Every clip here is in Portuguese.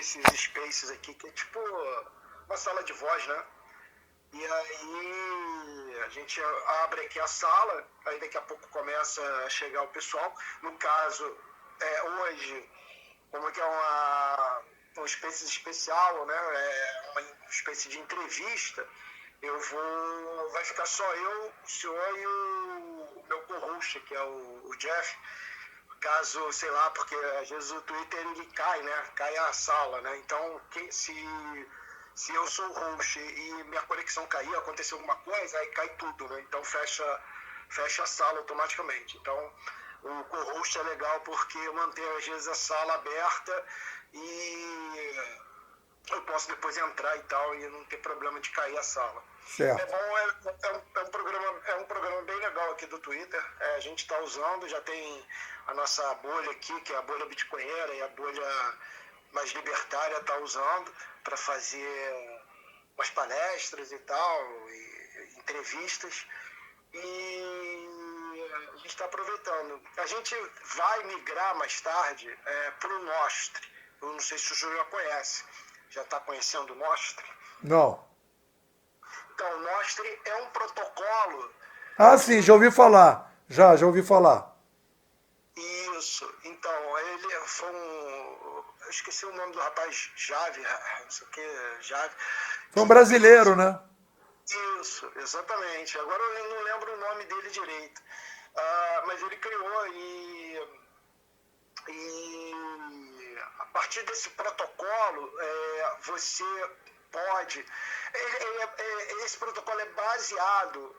esses spaces aqui, que é tipo uma sala de voz, né? E aí a gente abre aqui a sala, aí daqui a pouco começa a chegar o pessoal. No caso, hoje, como que é um space especial, né? É uma espécie de entrevista. Vai ficar só eu, o senhor e o meu co-host, que é o Jeff. Caso, sei lá, porque às vezes o Twitter ele cai, né? Cai a sala, né? Então, se eu sou o host e minha conexão cair, acontecer alguma coisa, aí cai tudo, né? Então fecha a sala automaticamente. Então, o co-host é legal porque mantém às vezes a sala aberta e eu posso depois entrar e tal e não ter problema de cair a sala. Certo. É bom, é um programa bem legal aqui do Twitter. A gente está usando, já tem a nossa bolha aqui, que é a bolha bitcoinheira, e a bolha mais libertária está usando para fazer umas palestras e tal, e entrevistas. E a gente está aproveitando. A gente vai migrar mais tarde para o Nostr. Eu não sei se o Júlio já conhece. Já está conhecendo o Nostr? Não. Então, o Nostr é um protocolo... Ah, sim, já ouvi falar. Já ouvi falar. Isso. Então, ele foi eu esqueci o nome do rapaz, Jave, não sei o que, Jave. Foi um brasileiro, né? Isso, exatamente. Agora eu não lembro o nome dele direito. Mas ele criou e a partir desse protocolo, você pode... esse protocolo é baseado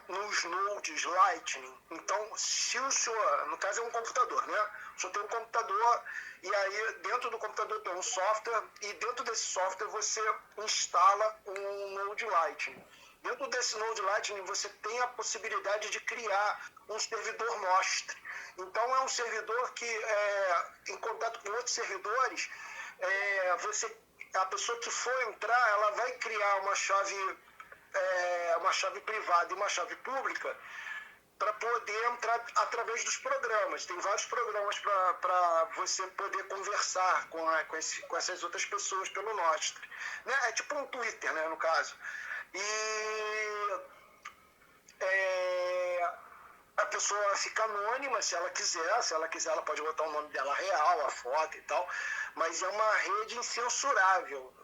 nos nodes Lightning. Então, se o senhor, no caso é um computador, né? O senhor tem um computador e aí dentro do computador tem um software e dentro desse software você instala um node Lightning. Dentro desse node Lightning você tem a possibilidade de criar um servidor Nostr. Então é um servidor que, em contato com outros servidores, a pessoa que for entrar, ela vai criar uma chave privada e uma chave pública para poder entrar através dos programas. Tem vários programas para você poder conversar com essas outras pessoas pelo Nostr. Né? É tipo um Twitter, né, no caso. E a pessoa fica anônima se ela quiser. Se ela quiser, ela pode botar o nome dela real, a foto e tal. Mas é uma rede incensurável.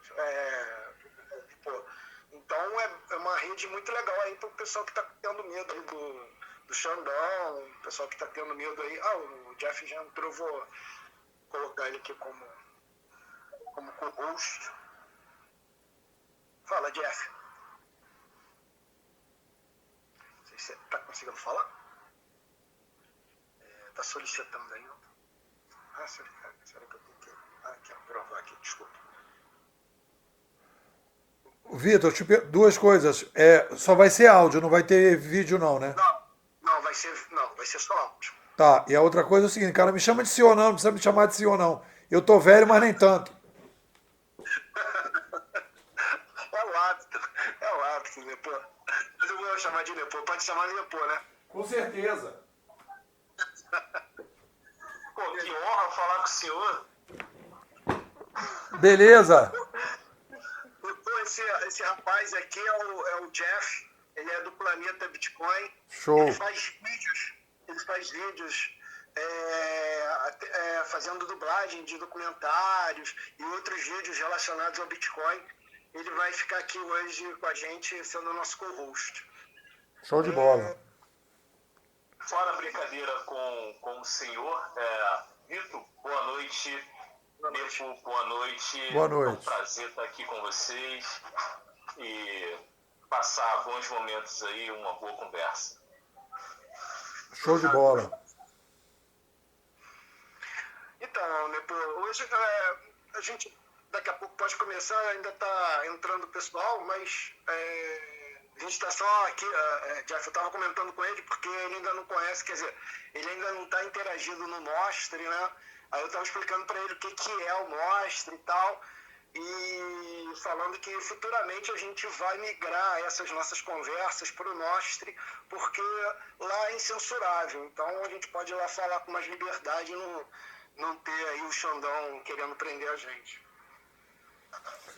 Então é uma rede muito legal aí para o pessoal que está tendo medo aí do Xandão, o pessoal que está tendo medo aí. O Jeff já entrou, vou colocar ele aqui como co-host. Fala, Jeff. Não sei se você está conseguindo falar. Está solicitando aí. Será que eu tenho que... Aqui, aprovar aqui, desculpa. Vitor, duas coisas. Só vai ser áudio, não vai ter vídeo não, né? Não, vai ser só áudio. Tá, e a outra coisa é o seguinte, cara, me chama de senhor não precisa me chamar de senhor não. Eu tô velho, mas nem tanto. É o hábito, Lepô. Mas eu vou chamar de Lepô, pode chamar de Lepô, né? Com certeza. Pô, que honra falar com o senhor. Beleza. Esse rapaz aqui é o Jeff, ele é do Planeta Bitcoin. Show. Ele faz vídeos fazendo dublagem de documentários e outros vídeos relacionados ao Bitcoin. Ele vai ficar aqui hoje com a gente, sendo o nosso co-host. Show de bola. Fora a brincadeira com o senhor, Vitor, boa noite. Nepo, boa noite. Boa noite. É um prazer estar aqui com vocês e passar bons momentos aí, uma boa conversa. Show de bola. Então, Nepo, hoje a gente daqui a pouco pode começar, ainda está entrando o pessoal, mas a gente está só aqui, Jeff, eu estava comentando com ele porque ele ainda não conhece, quer dizer, ele ainda não está interagindo no Nostr, né? Aí eu estava explicando para ele o que é o Nostr e tal, e falando que futuramente a gente vai migrar essas nossas conversas para o Nostr, porque lá é incensurável, então a gente pode ir lá falar com mais liberdade não ter aí o Xandão querendo prender a gente.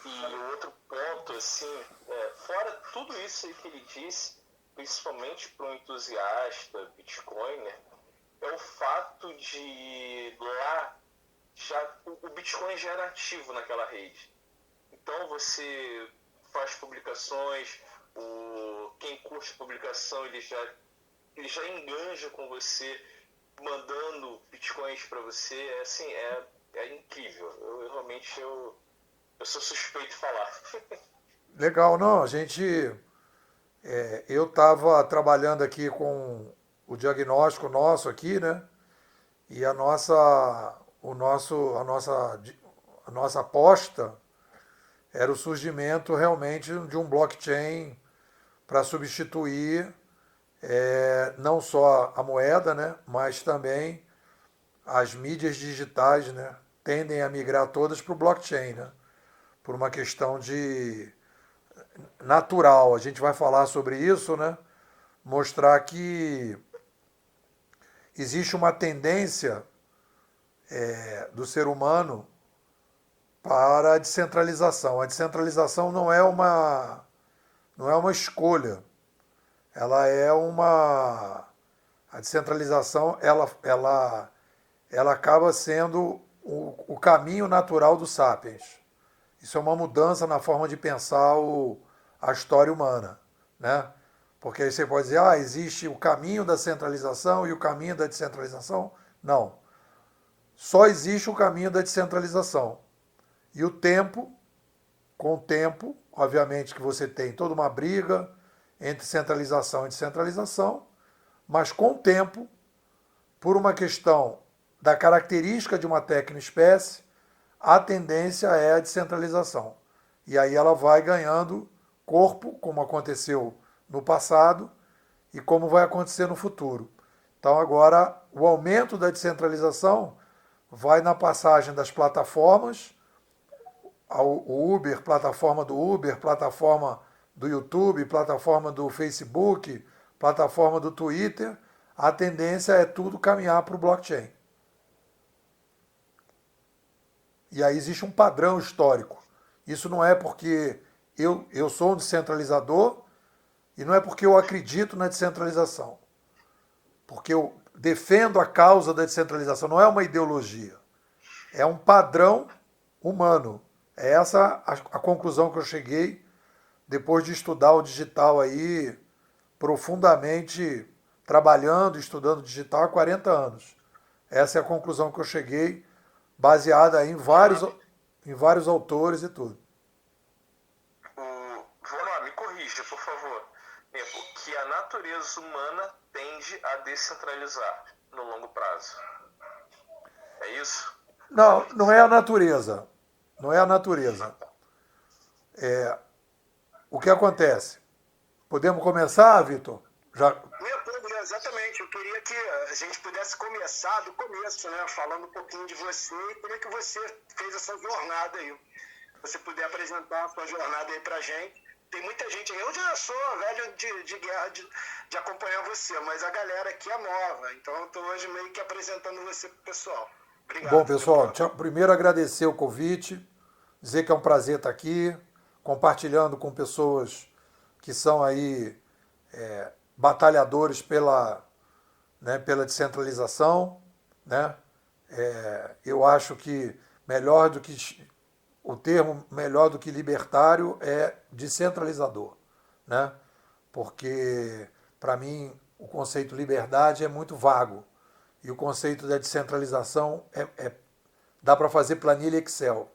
E outro ponto, assim, fora tudo isso aí que ele disse, principalmente para um entusiasta Bitcoiner, é o fato de lá o Bitcoin já era ativo naquela rede. Então você faz publicações, quem curte publicação ele já enganja com você, mandando bitcoins para você. Assim, é incrível. Eu realmente eu sou suspeito de falar. Legal, não, eu estava trabalhando aqui com o diagnóstico nosso aqui, né? E a nossa aposta era o surgimento realmente de um blockchain para substituir não só a moeda, né, mas também as mídias digitais, né, tendem a migrar todas para o blockchain, né, por uma questão de natural. A gente vai falar sobre isso, né, mostrar que existe uma tendência do ser humano para a descentralização. A descentralização não é uma escolha. Ela é uma a descentralização ela acaba sendo o caminho natural do sapiens. Isso é uma mudança na forma de pensar a história humana, né? Porque aí você pode dizer, existe o caminho da centralização e o caminho da descentralização. Não. Só existe o caminho da descentralização. E com o tempo, obviamente que você tem toda uma briga entre centralização e descentralização, mas com o tempo, por uma questão da característica de uma tecnoespécie, a tendência é a descentralização. E aí ela vai ganhando corpo, como aconteceu no passado e como vai acontecer no futuro. Então agora o aumento da descentralização vai na passagem das plataformas, o Uber, plataforma do Uber, plataforma do YouTube, plataforma do Facebook, plataforma do Twitter. A tendência é tudo caminhar para o blockchain. E aí existe um padrão histórico. Isso não é porque eu sou um descentralizador e não é porque eu acredito na descentralização. Porque eu defendo a causa da descentralização. Não é uma ideologia. É um padrão humano. É essa a conclusão que eu cheguei depois de estudar o digital aí profundamente, trabalhando, estudando digital há 40 anos. Essa é a conclusão que eu cheguei, baseada aí em vários autores e tudo. Vamos lá, me corrija, por favor. Que a natureza humana tende a descentralizar no longo prazo. É isso? Não, não é a natureza. Não é a natureza. O que acontece? Podemos começar, Vitor? Exatamente. Eu queria que a gente pudesse começar do começo, né? Falando um pouquinho de você e como é que você fez essa jornada aí. Você puder apresentar a sua jornada aí pra gente. Tem muita gente aí. Eu já sou velho de guerra de acompanhar você, mas a galera aqui é nova. Então eu estou hoje meio que apresentando você pro pessoal. Obrigado. Bom, pessoal, primeiro agradecer o convite, dizer que é um prazer estar aqui, compartilhando com pessoas que são aí batalhadores pela descentralização, né? Eu acho que o termo melhor do que libertário é descentralizador, né? Porque, para mim, o conceito liberdade é muito vago. E o conceito da descentralização dá para fazer planilha Excel.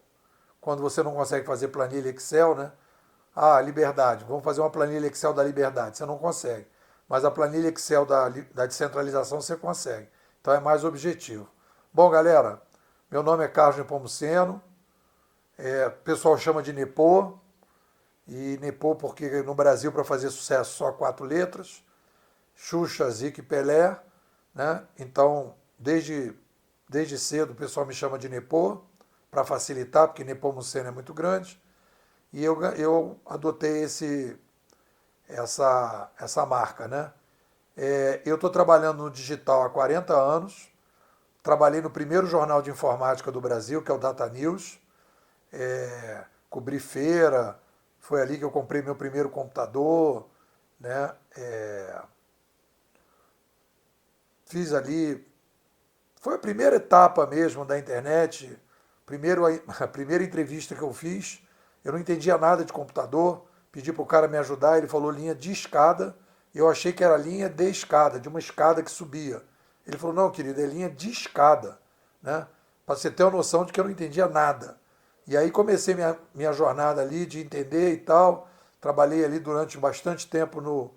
Quando você não consegue fazer planilha Excel, né? Liberdade, vamos fazer uma planilha Excel da liberdade. Você não consegue. Mas a planilha Excel da descentralização você consegue. Então é mais objetivo. Bom, galera, meu nome é Carlos Nepomuceno. O pessoal chama de Nepô. E Nepô porque no Brasil, para fazer sucesso, só 4 letras. Xuxa, Zica e Pelé. Né? Então, desde cedo o pessoal me chama de Nepô, para facilitar, porque Nepomuceno é muito grande. E eu adotei essa marca. Né? Eu estou trabalhando no digital há 40 anos, trabalhei no primeiro jornal de informática do Brasil, que é o Data News, cobri feira, foi ali que eu comprei meu primeiro computador, né? Fiz ali, foi a primeira etapa mesmo da internet, a primeira entrevista que eu fiz, eu não entendia nada de computador, pedi para o cara me ajudar, ele falou linha de escada, eu achei que era linha de escada, de uma escada que subia. Ele falou, não, querido, é linha de escada, né? Para você ter uma noção de que eu não entendia nada. E aí comecei minha jornada ali de entender e tal, trabalhei ali durante bastante tempo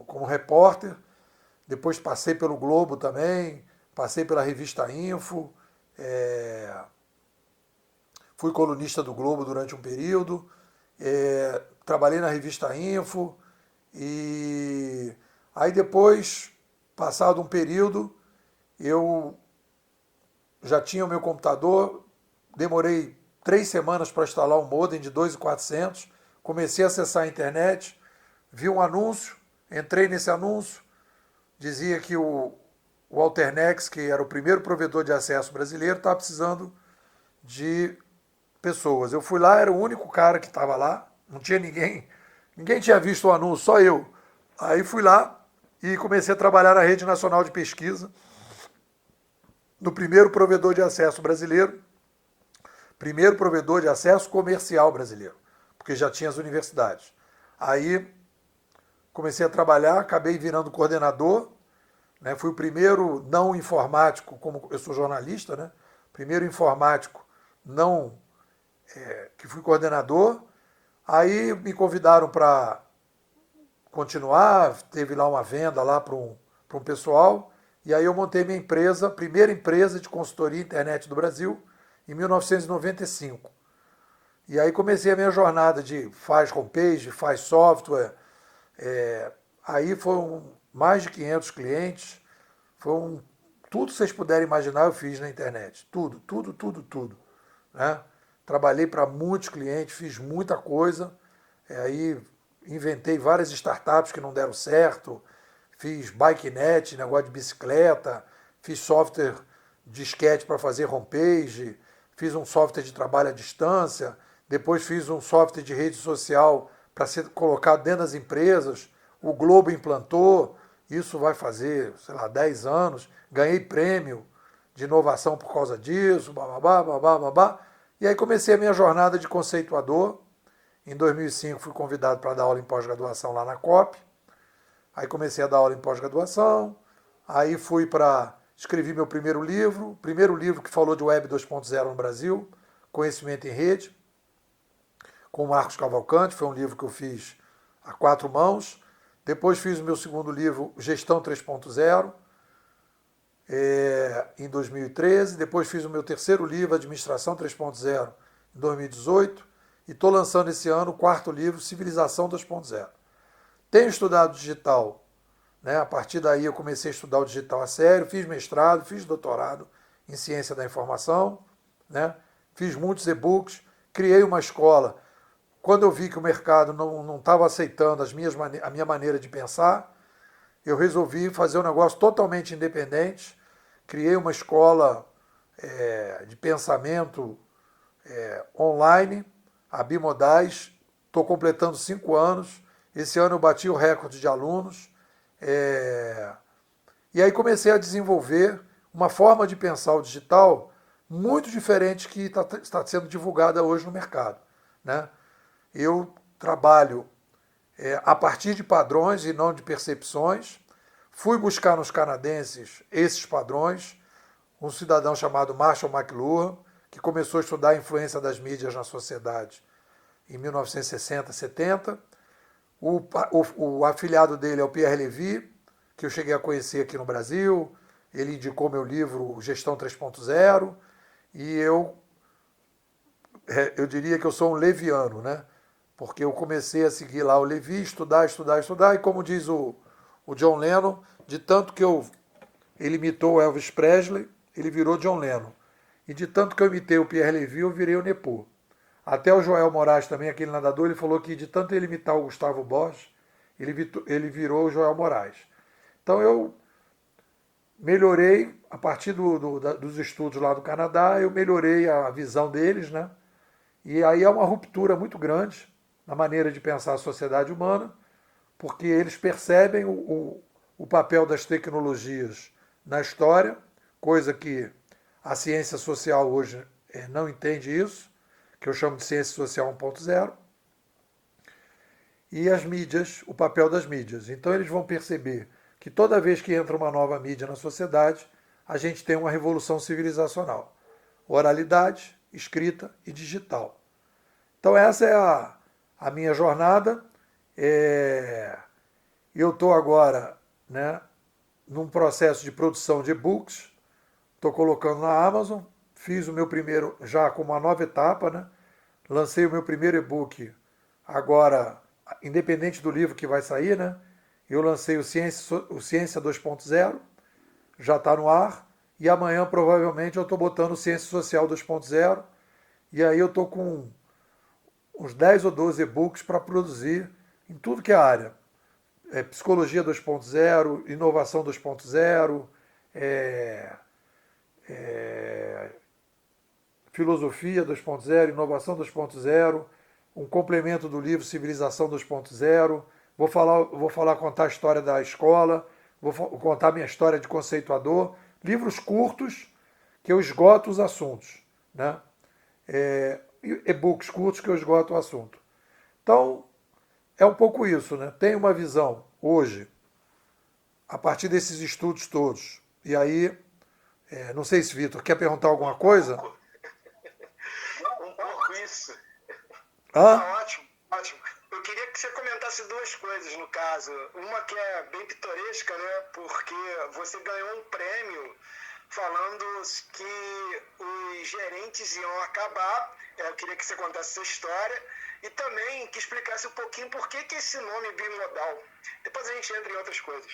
como repórter, depois passei pelo Globo também, passei pela revista Info, fui colunista do Globo durante um período, trabalhei na revista Info, e aí depois, passado um período, eu já tinha o meu computador, demorei 3 semanas para instalar um modem de 2.400, comecei a acessar a internet, vi um anúncio, entrei nesse anúncio, dizia que o Alternex, que era o primeiro provedor de acesso brasileiro, estava precisando de pessoas. Eu fui lá, era o único cara que estava lá, não tinha ninguém tinha visto o anúncio, só eu. Aí fui lá e comecei a trabalhar na Rede Nacional de Pesquisa, no primeiro provedor de acesso brasileiro, primeiro provedor de acesso comercial brasileiro, porque já tinha as universidades. Aí comecei a trabalhar, acabei virando coordenador, né? Fui o primeiro não informático, como eu sou jornalista, né? Primeiro informático não que fui coordenador. Aí me convidaram para continuar, teve lá uma venda lá para um pessoal, e aí eu montei minha empresa, primeira empresa de consultoria internet do Brasil, em 1995. E aí comecei a minha jornada de faz homepage, faz software, aí foram mais de 500 clientes, tudo que vocês puderem imaginar eu fiz na internet, tudo, né? Trabalhei para muitos clientes, fiz muita coisa, aí inventei várias startups que não deram certo, fiz BikeNet, negócio de bicicleta, fiz software disquete para fazer homepage, fiz um software de trabalho à distância, depois fiz um software de rede social para ser colocado dentro das empresas, o Globo implantou, isso vai fazer, 10 anos, ganhei prêmio de inovação por causa disso, babá. E aí comecei a minha jornada de conceituador. Em 2005 fui convidado para dar aula em pós-graduação lá na COP. Aí comecei a dar aula em pós-graduação. Aí escrevi meu primeiro livro que falou de Web 2.0 no Brasil, Conhecimento em Rede, com o Marcos Cavalcante. Foi um livro que eu fiz a 4 mãos. Depois fiz o meu segundo livro, Gestão 3.0, em 2013. Depois fiz o meu terceiro livro, Administração 3.0, em 2018. E estou lançando esse ano o 4º livro, Civilização 2.0. Tenho estudado digital, né? A partir daí eu comecei a estudar o digital a sério, fiz mestrado, fiz doutorado em ciência da informação, né? Fiz muitos e-books, criei uma escola. Quando eu vi que o mercado não estava aceitando a minha maneira de pensar, eu resolvi fazer um negócio totalmente independente, criei uma escola de pensamento online, a Bimodais, estou completando 5 anos, esse ano eu bati o recorde de alunos, e aí comecei a desenvolver uma forma de pensar o digital muito diferente que está sendo divulgada hoje no mercado, né? Eu trabalho a partir de padrões e não de percepções. Fui buscar nos canadenses esses padrões, um cidadão chamado Marshall McLuhan, que começou a estudar a influência das mídias na sociedade em 1960, 70. O afilhado dele é o Pierre Levy, que eu cheguei a conhecer aqui no Brasil. Ele indicou meu livro Gestão 3.0, e eu diria que eu sou um leviano, né? Porque eu comecei a seguir lá o Levi, estudar, e como diz o John Lennon, de tanto que ele imitou o Elvis Presley, ele virou John Lennon. E de tanto que eu imitei o Pierre Levy, eu virei o Nepô. Até o Joel Moraes também, aquele nadador, ele falou que de tanto ele imitar o Gustavo Borges, ele virou o Joel Moraes. Então eu melhorei, a partir dos estudos lá do Canadá, eu melhorei a visão deles, né? E aí é uma ruptura muito grande na maneira de pensar a sociedade humana, porque eles percebem o papel das tecnologias na história, coisa que a ciência social hoje não entende isso, que eu chamo de ciência social 1.0, e as mídias, o papel das mídias. Então eles vão perceber que toda vez que entra uma nova mídia na sociedade, a gente tem uma revolução civilizacional. Oralidade, escrita e digital. Então essa é a minha jornada. Eu estou agora, né, num processo de produção de e-books, estou colocando na Amazon, fiz o meu primeiro, já com uma nova etapa, né? Lancei o meu primeiro e-book agora, independente do livro que vai sair, né? Eu lancei o Ciência 2.0, já está no ar, e amanhã provavelmente eu estou botando o Ciência Social 2.0, e aí eu estou com uns 10 ou 12 e-books para produzir em tudo que é área. Psicologia 2.0, inovação 2.0, filosofia 2.0, inovação 2.0, um complemento do livro Civilização 2.0. Contar a história da escola, vou contar minha história de conceituador, livros curtos que eu esgoto os assuntos, né? E-books curtos que eu esgoto o assunto. Então, é um pouco isso, né? Tem uma visão hoje, a partir desses estudos todos. E aí, não sei se Vitor quer perguntar alguma coisa? Um pouco isso. Ótimo, ótimo. Eu queria que você comentasse duas coisas, no caso. Uma que é bem pitoresca, né? Porque você ganhou um prêmio falando que os gerentes iam acabar. Eu queria que você contasse essa história. E também que explicasse um pouquinho por que esse nome bimodal. Depois a gente entra em outras coisas.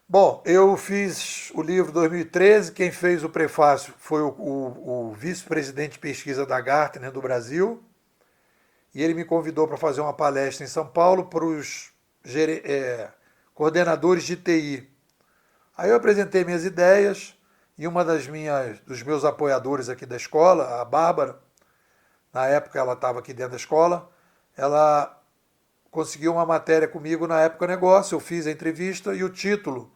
Bom, eu fiz o livro 2013, quem fez o prefácio foi o vice-presidente de pesquisa da Gartner do Brasil, e ele me convidou para fazer uma palestra em São Paulo para os coordenadores de TI. Aí eu apresentei minhas ideias, e uma dos meus apoiadores aqui da escola, a Bárbara, na época ela estava aqui dentro da escola, ela conseguiu uma matéria comigo na Época Negócio, eu fiz a entrevista e o título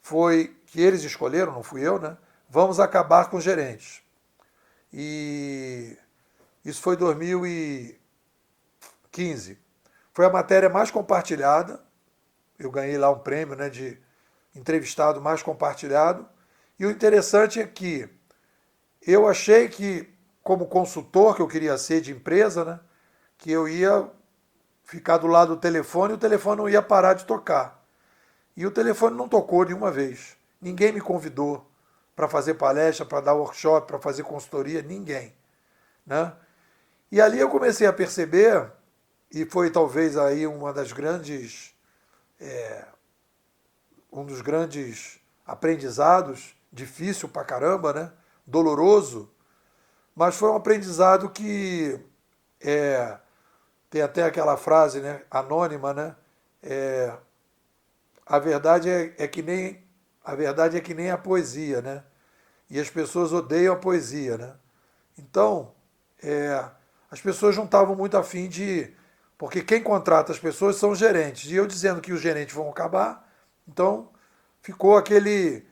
foi, que eles escolheram, não fui eu, né? Vamos acabar com os gerentes. E isso foi 2015. Foi a matéria mais compartilhada, eu ganhei lá um prêmio, né, de entrevistado mais compartilhado. E o interessante é que eu achei que, como consultor que eu queria ser de empresa, né, que eu ia ficar do lado do telefone e o telefone não ia parar de tocar. E o telefone não tocou nenhuma vez. Ninguém me convidou para fazer palestra, para dar workshop, para fazer consultoria, ninguém, né? E ali eu comecei a perceber, e foi talvez aí um dos grandes aprendizados, difícil pra caramba, né? Doloroso, mas foi um aprendizado que tem até aquela frase, né, anônima, né? A verdade é que nem a poesia, né? E as pessoas odeiam a poesia, né? Então, as pessoas não estavam muito afim de... Porque quem contrata as pessoas são os gerentes. E eu dizendo que os gerentes vão acabar, então ficou aquele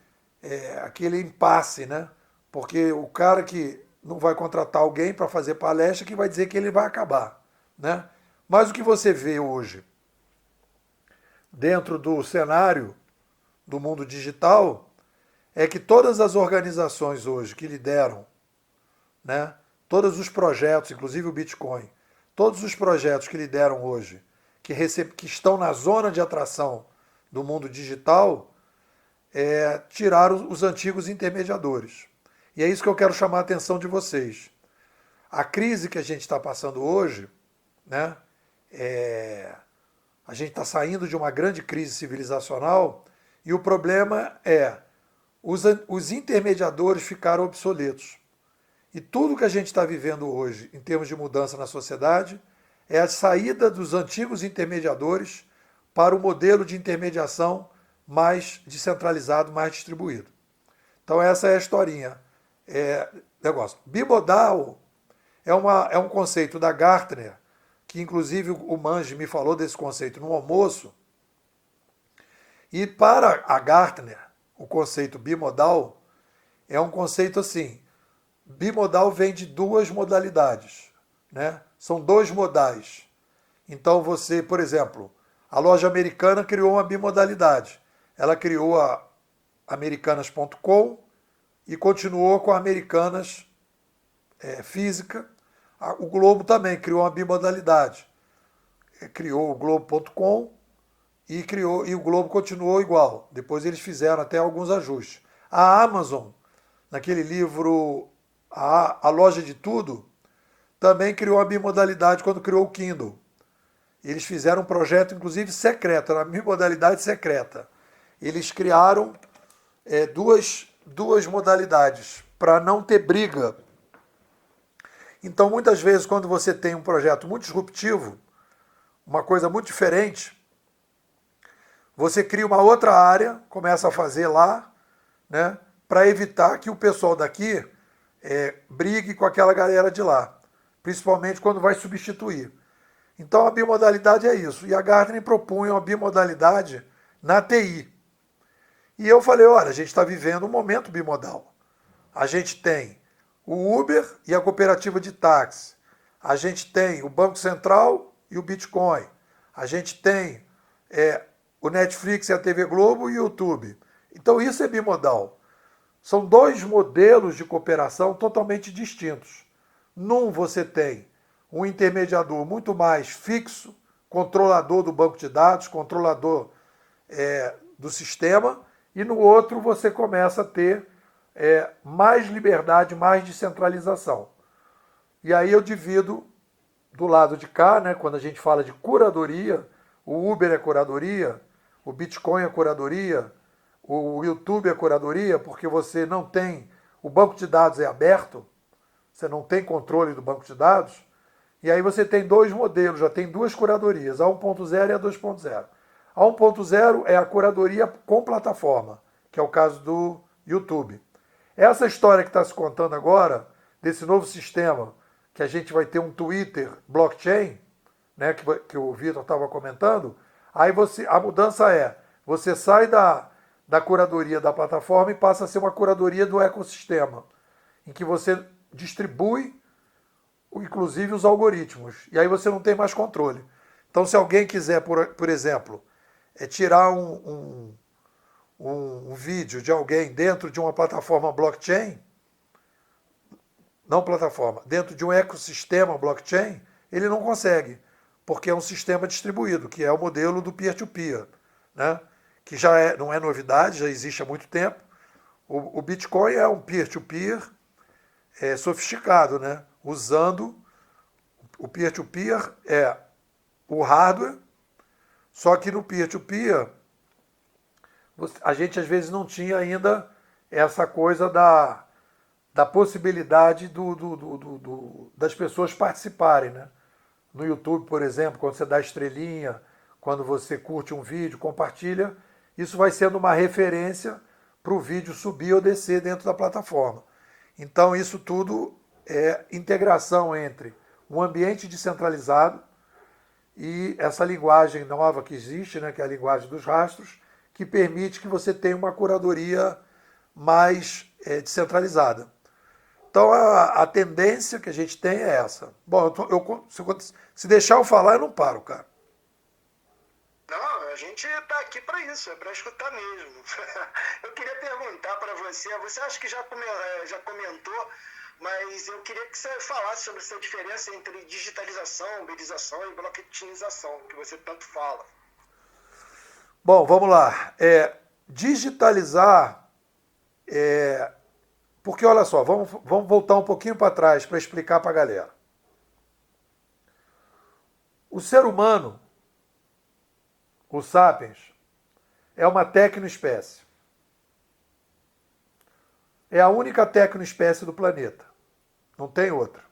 impasse, né? Porque o cara que não vai contratar alguém para fazer palestra que vai dizer que ele vai acabar, né? Mas o que você vê hoje dentro do cenário do mundo digital é que todas as organizações hoje que lideram, né, todos os projetos, inclusive o Bitcoin, todos os projetos que lideram hoje, que estão na zona de atração do mundo digital, tiraram os antigos intermediadores. E é isso que eu quero chamar a atenção de vocês. A crise que a gente está passando hoje, né, a gente está saindo de uma grande crise civilizacional e o problema os intermediadores ficaram obsoletos. E tudo que a gente está vivendo hoje, em termos de mudança na sociedade, é a saída dos antigos intermediadores para o modelo de intermediação mais descentralizado, mais distribuído. Então essa é a historinha. Negócio. Bimodal é um conceito da Gartner, que inclusive o Mange me falou desse conceito no almoço. E para a Gartner, o conceito bimodal é um conceito assim. Bimodal vem de duas modalidades, né? São dois modais. Então você, por exemplo, a loja Americana criou uma bimodalidade. Ela criou a americanas.com e continuou com a Americanas física. O Globo também criou uma bimodalidade. Criou o Globo.com e o Globo continuou igual. Depois eles fizeram até alguns ajustes. A Amazon, naquele livro A Loja de Tudo, também criou a bimodalidade quando criou o Kindle. Eles fizeram um projeto, inclusive, secreto, era uma bimodalidade secreta. Eles criaram duas modalidades para não ter briga. Então, muitas vezes, quando você tem um projeto muito disruptivo, uma coisa muito diferente, você cria uma outra área, começa a fazer lá, né, para evitar que o pessoal daqui brigue com aquela galera de lá, principalmente quando vai substituir. Então a bimodalidade é isso. E a Gartner propunha uma bimodalidade na TI. E eu falei, olha, a gente está vivendo um momento bimodal. A gente tem o Uber e a cooperativa de táxi. A gente tem o Banco Central e o Bitcoin. A gente tem o Netflix e a TV Globo e o YouTube. Então isso é bimodal. São dois modelos de cooperação totalmente distintos. Num você tem um intermediador muito mais fixo, controlador do banco de dados, controlador do sistema, e no outro você começa a ter mais liberdade, mais descentralização. E aí eu divido do lado de cá, né, quando a gente fala de curadoria, o Uber é curadoria, o Bitcoin é curadoria, o YouTube é curadoria, porque você não tem, o banco de dados é aberto, você não tem controle do banco de dados, e aí você tem dois modelos, já tem duas curadorias, a 1.0 e a 2.0. A 1.0 é a curadoria com plataforma, que é o caso do YouTube. Essa história que está se contando agora, desse novo sistema, que a gente vai ter um Twitter blockchain, né, que o Vitor estava comentando, aí a mudança você sai da curadoria da plataforma e passa a ser uma curadoria do ecossistema, em que você distribui inclusive os algoritmos, e aí você não tem mais controle. Então, se alguém quiser, por exemplo, tirar um vídeo de alguém dentro de uma plataforma blockchain, dentro de um ecossistema blockchain, ele não consegue, porque é um sistema distribuído, que é o modelo do peer-to-peer, né? Que já não é novidade, já existe há muito tempo. O Bitcoin é um peer-to-peer sofisticado, né? Usando o peer-to-peer o hardware, só que no peer-to-peer a gente às vezes não tinha ainda essa coisa da possibilidade das pessoas participarem, né? No YouTube, por exemplo, quando você dá estrelinha, quando você curte um vídeo, compartilha, isso vai sendo uma referência para o vídeo subir ou descer dentro da plataforma. Então isso tudo é integração entre um ambiente descentralizado e essa linguagem nova que existe, né, que é a linguagem dos rastros, que permite que você tenha uma curadoria mais descentralizada. Então a tendência que a gente tem é essa. Bom, se deixar eu falar, eu não paro, cara. Não, a gente está aqui para isso, é para escutar mesmo. Eu queria perguntar para você acha que já comentou, mas eu queria que você falasse sobre essa diferença entre digitalização, uberização e blockchainização, que você tanto fala. Bom, vamos lá. Digitalizar, porque olha só, vamos voltar um pouquinho para trás para explicar para a galera. O ser humano, o Sapiens, é uma tecnoespécie. É a única tecnoespécie do planeta. Não tem outra.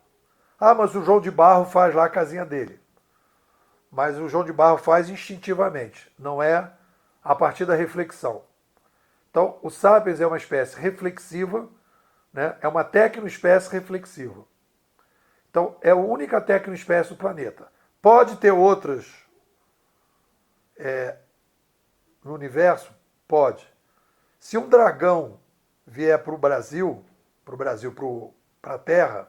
Ah, mas o João de Barro faz lá a casinha dele. Mas o João de Barro faz instintivamente. Não é a partir da reflexão. Então, o Sapiens é uma espécie reflexiva, né? É uma tecnoespécie reflexiva. Então, é a única tecnoespécie do planeta. Pode ter outras no universo? Pode. Se um dragão vier para o Brasil, para a Terra,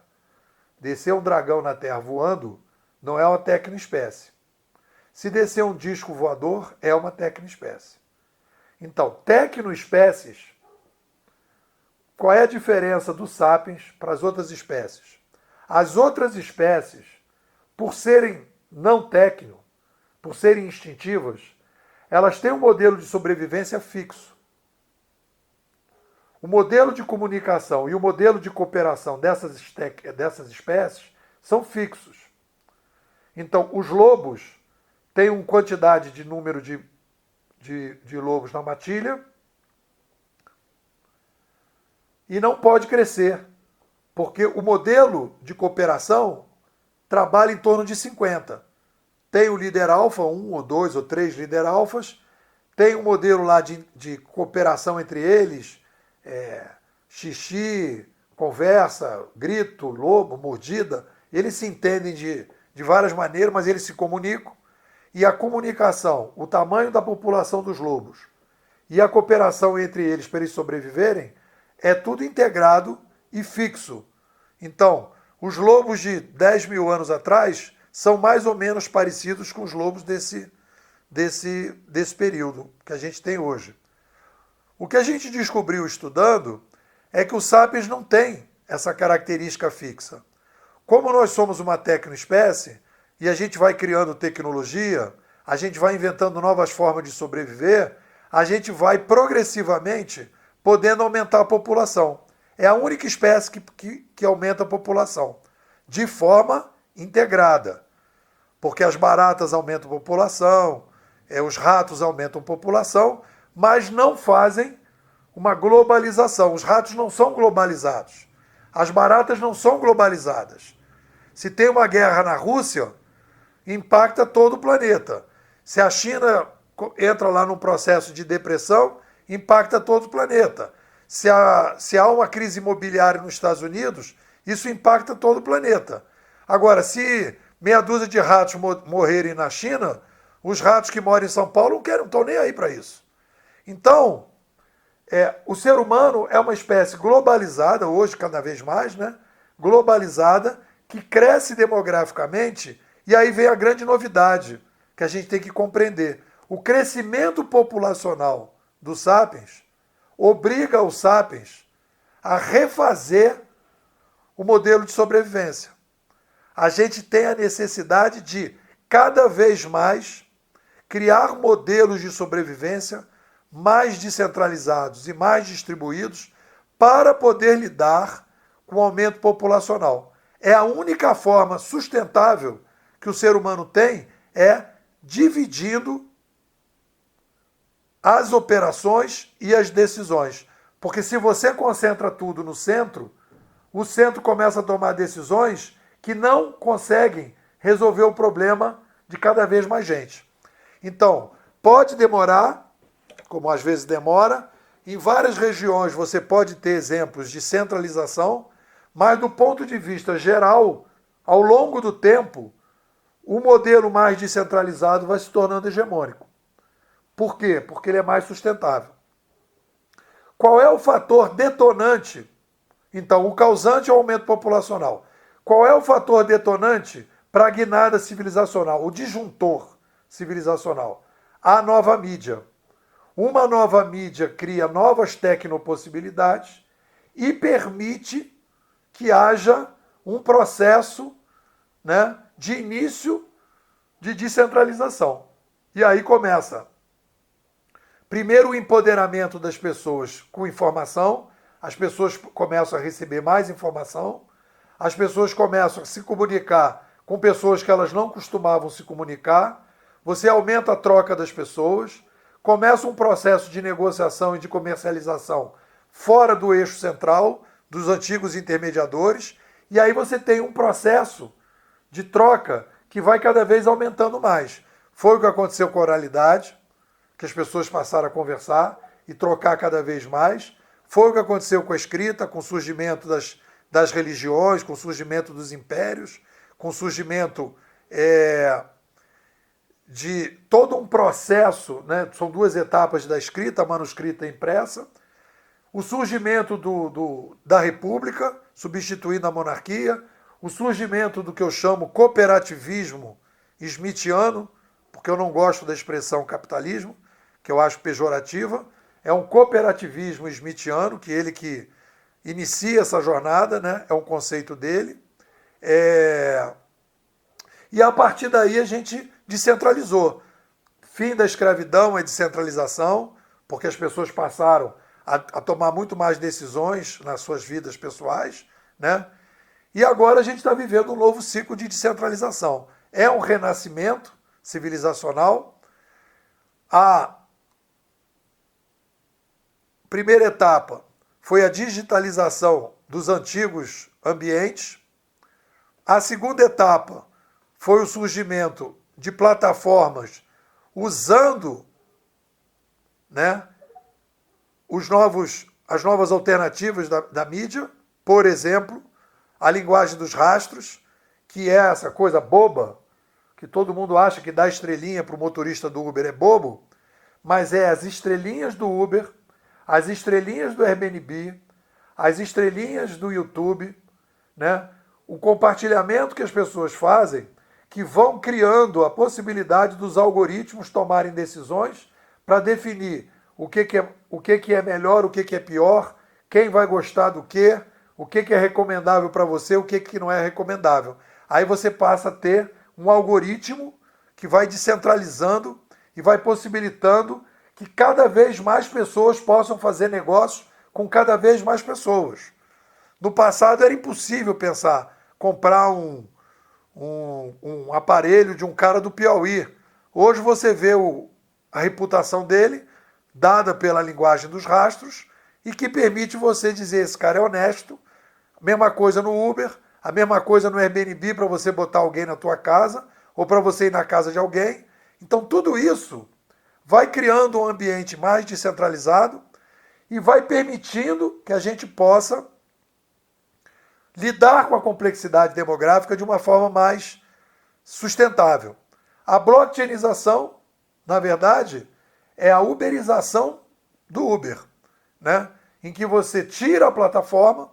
descer um dragão na Terra voando, não é uma tecnoespécie. Se descer um disco voador, é uma tecnoespécie. Então, tecnoespécies, qual é a diferença do Sapiens para as outras espécies? As outras espécies, por serem não tecno, por serem instintivas, elas têm um modelo de sobrevivência fixo. O modelo de comunicação e o modelo de cooperação dessas espécies são fixos. Então, os lobos têm uma quantidade de número de lobos na matilha e não pode crescer, porque o modelo de cooperação trabalha em torno de 50. Tem o líder alfa, 1 ou 2 ou 3 líder alfas, tem um modelo lá de cooperação entre eles, xixi, conversa, grito, lobo, mordida, eles se entendem de várias maneiras, mas eles se comunicam. E a comunicação, o tamanho da população dos lobos e a cooperação entre eles para eles sobreviverem, é tudo integrado e fixo. Então, os lobos de 10 mil anos atrás são mais ou menos parecidos com os lobos desse período que a gente tem hoje. O que a gente descobriu estudando é que o Sapiens não tem essa característica fixa. Como nós somos uma tecnoespécie, e a gente vai criando tecnologia, a gente vai inventando novas formas de sobreviver, a gente vai progressivamente podendo aumentar a população. É a única espécie que aumenta a população, de forma integrada. Porque as baratas aumentam a população, os ratos aumentam a população, mas não fazem uma globalização. Os ratos não são globalizados. As baratas não são globalizadas. Se tem uma guerra na Rússia, impacta todo o planeta. Se a China entra lá num processo de depressão, impacta todo o planeta. Se há uma crise imobiliária nos Estados Unidos, isso impacta todo o planeta. Agora, se meia dúzia de ratos morrerem na China, os ratos que moram em São Paulo não estão nem aí para isso. Então, o ser humano é uma espécie globalizada, hoje cada vez mais, né? Globalizada, que cresce demograficamente, e aí vem a grande novidade que a gente tem que compreender. O crescimento populacional do Sapiens obriga o Sapiens a refazer o modelo de sobrevivência. A gente tem a necessidade de, cada vez mais, criar modelos de sobrevivência mais descentralizados e mais distribuídos para poder lidar com o aumento populacional. É a única forma sustentável que o ser humano tem, dividindo as operações e as decisões. Porque se você concentra tudo no centro, o centro começa a tomar decisões que não conseguem resolver o problema de cada vez mais gente. Então, pode demorar, como às vezes demora, em várias regiões você pode ter exemplos de centralização, mas do ponto de vista geral, ao longo do tempo, o modelo mais descentralizado vai se tornando hegemônico. Por quê? Porque ele é mais sustentável. Qual é o fator detonante? Então, o causante é o aumento populacional. Qual é o fator detonante para a guinada civilizacional, o disjuntor civilizacional? A nova mídia. Uma nova mídia cria novas tecnopossibilidades e permite que haja um processo, né, de início de descentralização. E aí começa, primeiro, o empoderamento das pessoas com informação, as pessoas começam a receber mais informação, as pessoas começam a se comunicar com pessoas que elas não costumavam se comunicar, você aumenta a troca das pessoas, começa um processo de negociação e de comercialização fora do eixo central, dos antigos intermediadores, e aí você tem um processo de troca que vai cada vez aumentando mais. Foi o que aconteceu com a oralidade, que as pessoas passaram a conversar e trocar cada vez mais. Foi o que aconteceu com a escrita, com o surgimento das religiões, com o surgimento dos impérios, com o surgimento de todo um processo, né? São duas etapas da escrita, a manuscrita e a impressa. O surgimento da República, substituindo a monarquia, o surgimento do que eu chamo cooperativismo smithiano, porque eu não gosto da expressão capitalismo, que eu acho pejorativa, é um cooperativismo smithiano, que ele que inicia essa jornada, né? É um conceito dele. E a partir daí a gente descentralizou. Fim da escravidão é descentralização, porque as pessoas passaram a tomar muito mais decisões nas suas vidas pessoais, né? E agora a gente está vivendo um novo ciclo de descentralização. É um renascimento civilizacional. A primeira etapa foi a digitalização dos antigos ambientes. A segunda etapa foi o surgimento de plataformas usando, né, as novas alternativas da mídia, por exemplo, a linguagem dos rastros, que é essa coisa boba, que todo mundo acha que dar estrelinha para o motorista do Uber é bobo, mas é as estrelinhas do Uber, as estrelinhas do Airbnb, as estrelinhas do YouTube, né? O compartilhamento que as pessoas fazem, que vão criando a possibilidade dos algoritmos tomarem decisões para definir o que é melhor, o que é pior, quem vai gostar do quê, o que é recomendável para você, o que não é recomendável. Aí você passa a ter um algoritmo que vai descentralizando e vai possibilitando que cada vez mais pessoas possam fazer negócios com cada vez mais pessoas. No passado era impossível pensar, comprar um aparelho de um cara do Piauí. Hoje você vê a reputação dele, dada pela linguagem dos rastros, e que permite você dizer, esse cara é honesto. Mesma coisa no Uber, a mesma coisa no Airbnb para você botar alguém na tua casa, ou para você ir na casa de alguém. Então tudo isso vai criando um ambiente mais descentralizado e vai permitindo que a gente possa lidar com a complexidade demográfica de uma forma mais sustentável. A blockchainização, na verdade, é a uberização do Uber, né? Em que você tira a plataforma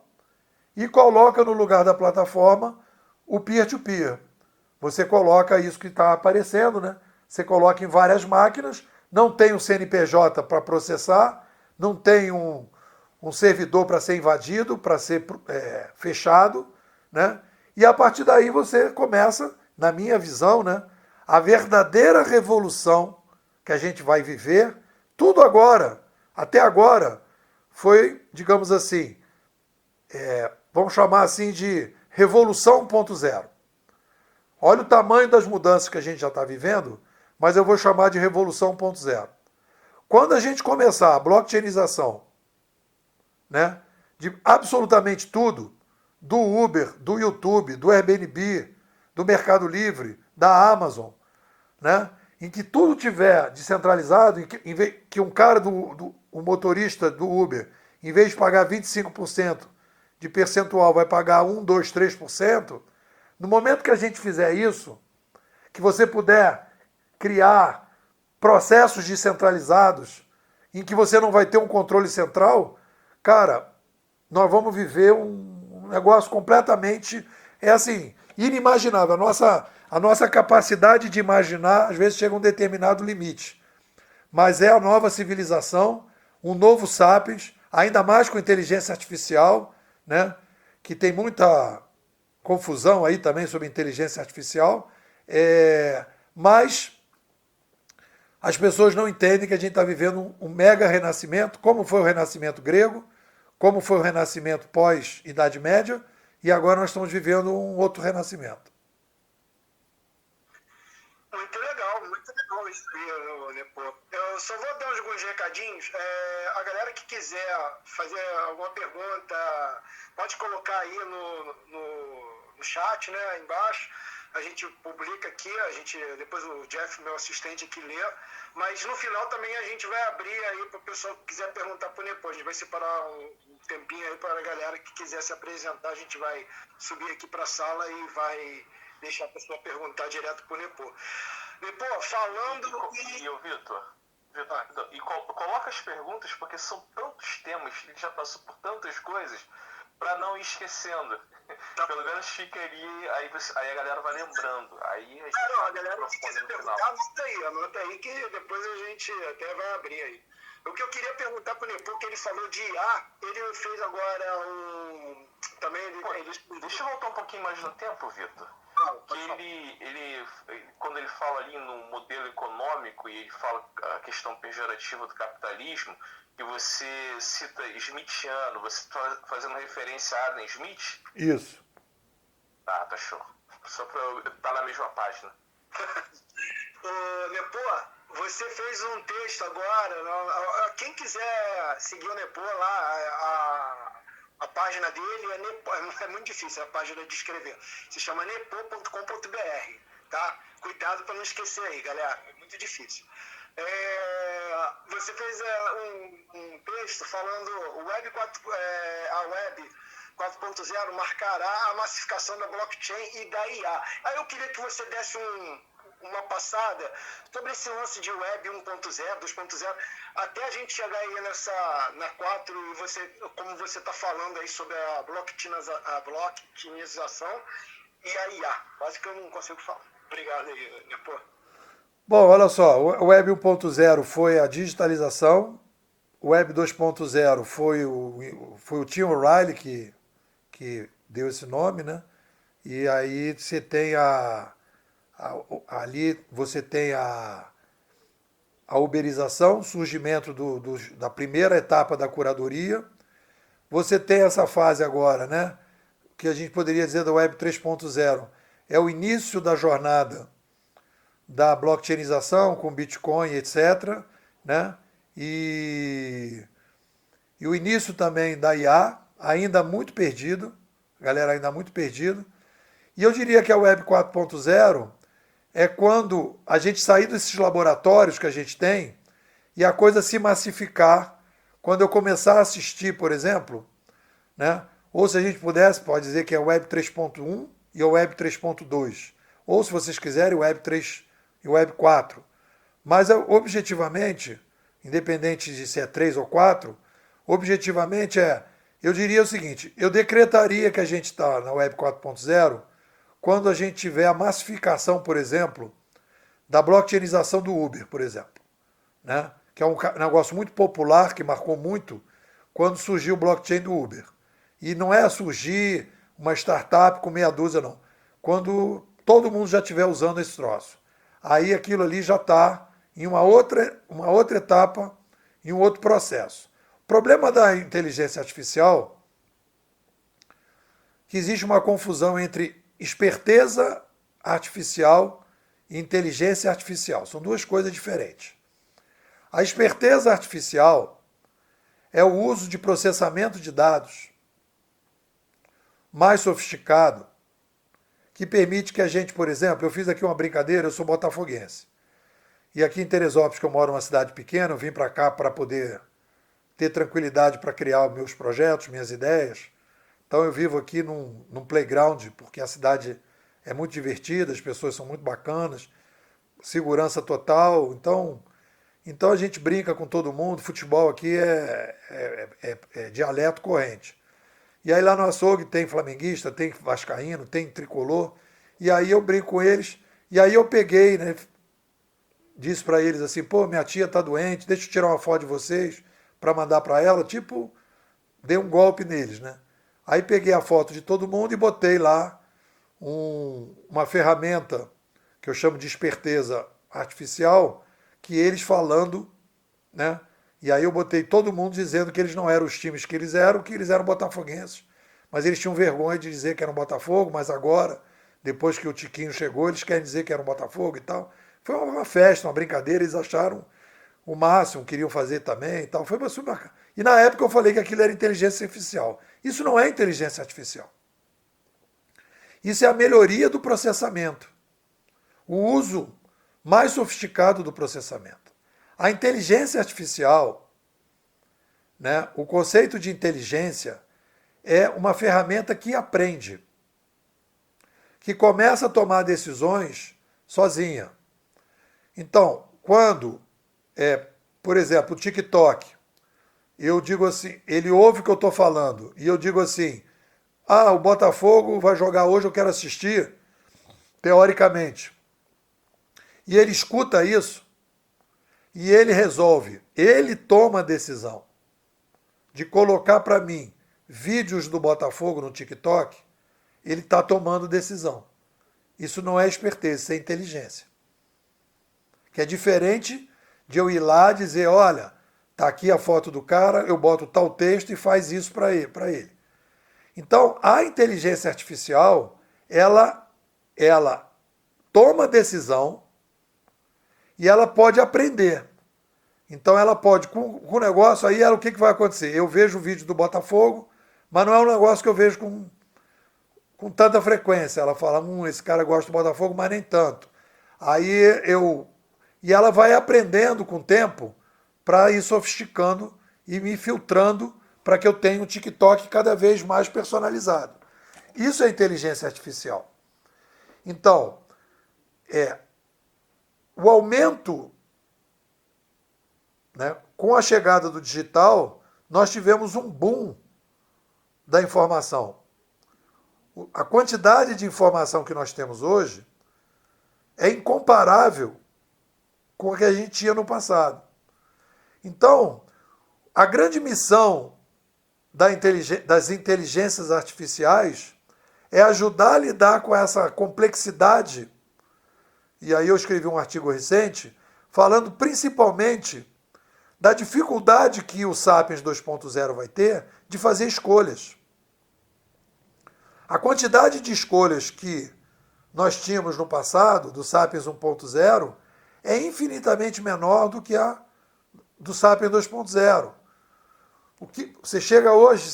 e coloca no lugar da plataforma o peer-to-peer. Você coloca isso que está aparecendo, né? Você coloca em várias máquinas, não tem um CNPJ para processar, não tem um servidor para ser invadido, para ser fechado, né? E a partir daí você começa, na minha visão, né, a verdadeira revolução que a gente vai viver. Tudo agora, até agora, foi, digamos assim, vamos chamar assim de Revolução 1.0. Olha o tamanho das mudanças que a gente já está vivendo, mas eu vou chamar de Revolução 1.0. Quando a gente começar a blockchainização, né, de absolutamente tudo, do Uber, do YouTube, do Airbnb, do Mercado Livre, da Amazon, né, em que tudo tiver descentralizado, que um cara, um motorista do Uber, em vez de pagar 25% de percentual, vai pagar 1, 2, 3%, no momento que a gente fizer isso, que você puder criar processos descentralizados, em que você não vai ter um controle central, cara, nós vamos viver um negócio completamente, inimaginável. A nossa capacidade de imaginar, às vezes, chega a um determinado limite. Mas é a nova civilização, um novo sapiens, ainda mais com inteligência artificial, né, que tem muita confusão aí também sobre inteligência artificial, mas as pessoas não entendem que a gente está vivendo um mega renascimento, como foi o renascimento grego, como foi o renascimento pós-Idade Média, e agora nós estamos vivendo um outro renascimento. Muito legal isso aí, Nepo. Eu só vou dar alguns recadinhos. A galera que quiser fazer alguma pergunta, pode colocar aí no chat, né, embaixo. a gente publica aqui, depois o Jeff, meu assistente aqui, lê, mas no final também a gente vai abrir aí para o pessoal que quiser perguntar para o Nepô. A gente vai separar um tempinho aí para a galera que quiser se apresentar, a gente vai subir aqui para a sala e vai deixar a pessoa perguntar direto para o Nepô. Nepô, falando... E o Vitor, coloca as perguntas, porque são tantos temas, ele já passou por tantas coisas, para não ir esquecendo. Tá. Pelo menos fica ali, aí a galera vai lembrando. Aí a galera que quiser perguntar, anota aí que depois a gente até vai abrir aí. O que eu queria perguntar para o Nepô, que ele falou de IA, ele fez agora também... Deixa eu voltar um pouquinho mais no tempo, Vitor. Que ele, quando ele fala ali no modelo econômico e ele fala a questão pejorativa do capitalismo, que você cita Smithiano, você está fazendo referência a Adam Smith? Isso. Tá show. Só para eu estar na mesma página. Nepô, você fez um texto agora, quem quiser seguir o Nepô lá, a página dele é muito difícil, a página de escrever. Se chama nepô.com.br, tá? Cuidado para não esquecer aí, galera. É muito difícil. Você fez um texto falando a Web 4.0 marcará a massificação da blockchain e da IA. Aí eu queria que você desse uma passada sobre esse lance de Web 1.0, 2.0, até a gente chegar aí na 4, e como você está falando aí sobre a blockchainização e a IA. Quase que eu não consigo falar. Obrigado aí, Nepô. Bom, olha só, o Web 1.0 foi a digitalização, o Web 2.0 foi o Tim O'Reilly que deu esse nome, né? E aí você tem ali você tem a uberização, surgimento da primeira etapa da curadoria. Você tem essa fase agora, né? Que a gente poderia dizer da Web 3.0. É o início da jornada da blockchainização com Bitcoin, etc., né? E o início também da IA, ainda muito perdido, a galera ainda muito perdida. E eu diria que a Web 4.0 é quando a gente sair desses laboratórios que a gente tem e a coisa se massificar, quando eu começar a assistir, por exemplo, né? Ou se a gente pode dizer que é a Web 3.1 e a Web 3.2, ou se vocês quiserem, Web 3 e Web 4. Mas, objetivamente, independente de se é 3 ou 4, objetivamente eu diria o seguinte, eu decretaria que a gente está na Web 4.0 quando a gente tiver a massificação, por exemplo, da blockchainização do Uber, por exemplo, né? Que é um negócio muito popular, que marcou muito quando surgiu o blockchain do Uber. E não é surgir uma startup com meia dúzia, não. Quando todo mundo já estiver usando esse troço. Aí aquilo ali já está em uma outra etapa, em um outro processo. O problema da inteligência artificial é que existe uma confusão entre esperteza artificial e inteligência artificial. São duas coisas diferentes. A esperteza artificial é o uso de processamento de dados mais sofisticado, que permite que a gente, por exemplo, eu fiz aqui uma brincadeira, eu sou botafoguense. E aqui em Teresópolis, que eu moro numa cidade pequena, eu vim para cá para poder ter tranquilidade para criar os meus projetos, minhas ideias. Então eu vivo aqui num playground, porque a cidade é muito divertida, as pessoas são muito bacanas, segurança total. Então a gente brinca com todo mundo, futebol aqui é dialeto corrente. E aí lá no açougue tem flamenguista, tem vascaíno, tem tricolor, e aí eu brinco com eles, e aí eu peguei, né, disse para eles assim, pô, minha tia está doente, deixa eu tirar uma foto de vocês para mandar para ela, tipo, dei um golpe neles, né? Aí peguei a foto de todo mundo e botei lá uma ferramenta que eu chamo de esperteza artificial, que eles falando, né? E aí eu botei todo mundo dizendo que eles não eram os times que eles eram botafoguenses. Mas eles tinham vergonha de dizer que eram Botafogo, mas agora, depois que o Tiquinho chegou, eles querem dizer que eram Botafogo e tal. Foi uma festa, uma brincadeira, eles acharam o máximo, queriam fazer também e tal. Foi uma super bacana. E na época eu falei que aquilo era inteligência artificial. Isso não é inteligência artificial. Isso é a melhoria do processamento, o uso mais sofisticado do processamento. A inteligência artificial, né, o conceito de inteligência é uma ferramenta que aprende, que começa a tomar decisões sozinha. Então, quando, por exemplo, o TikTok, eu digo assim, ele ouve o que eu estou falando, e eu digo assim, o Botafogo vai jogar hoje, eu quero assistir, teoricamente. E ele escuta isso, e ele resolve, ele toma a decisão de colocar para mim vídeos do Botafogo no TikTok, ele está tomando decisão. Isso não é esperteza, isso é inteligência. Que é diferente de eu ir lá dizer, olha, tá aqui a foto do cara, eu boto tal texto e faz isso para ele. Então, a inteligência artificial, ela toma decisão e ela pode aprender. Então, ela pode, com o negócio, aí o que vai acontecer? Eu vejo o vídeo do Botafogo, mas não é um negócio que eu vejo com tanta frequência. Ela fala, esse cara gosta do Botafogo, mas nem tanto. E ela vai aprendendo com o tempo para ir sofisticando e me filtrando para que eu tenha um TikTok cada vez mais personalizado. Isso é inteligência artificial. Então, o aumento, né, com a chegada do digital, nós tivemos um boom da informação. A quantidade de informação que nós temos hoje é incomparável com a que a gente tinha no passado. Então, a grande missão das inteligências artificiais é ajudar a lidar com essa complexidade. E aí eu escrevi um artigo recente falando principalmente da dificuldade que o Sapiens 2.0 vai ter de fazer escolhas. A quantidade de escolhas que nós tínhamos no passado, do Sapiens 1.0, é infinitamente menor do que a do Sapiens 2.0. Você chega hoje,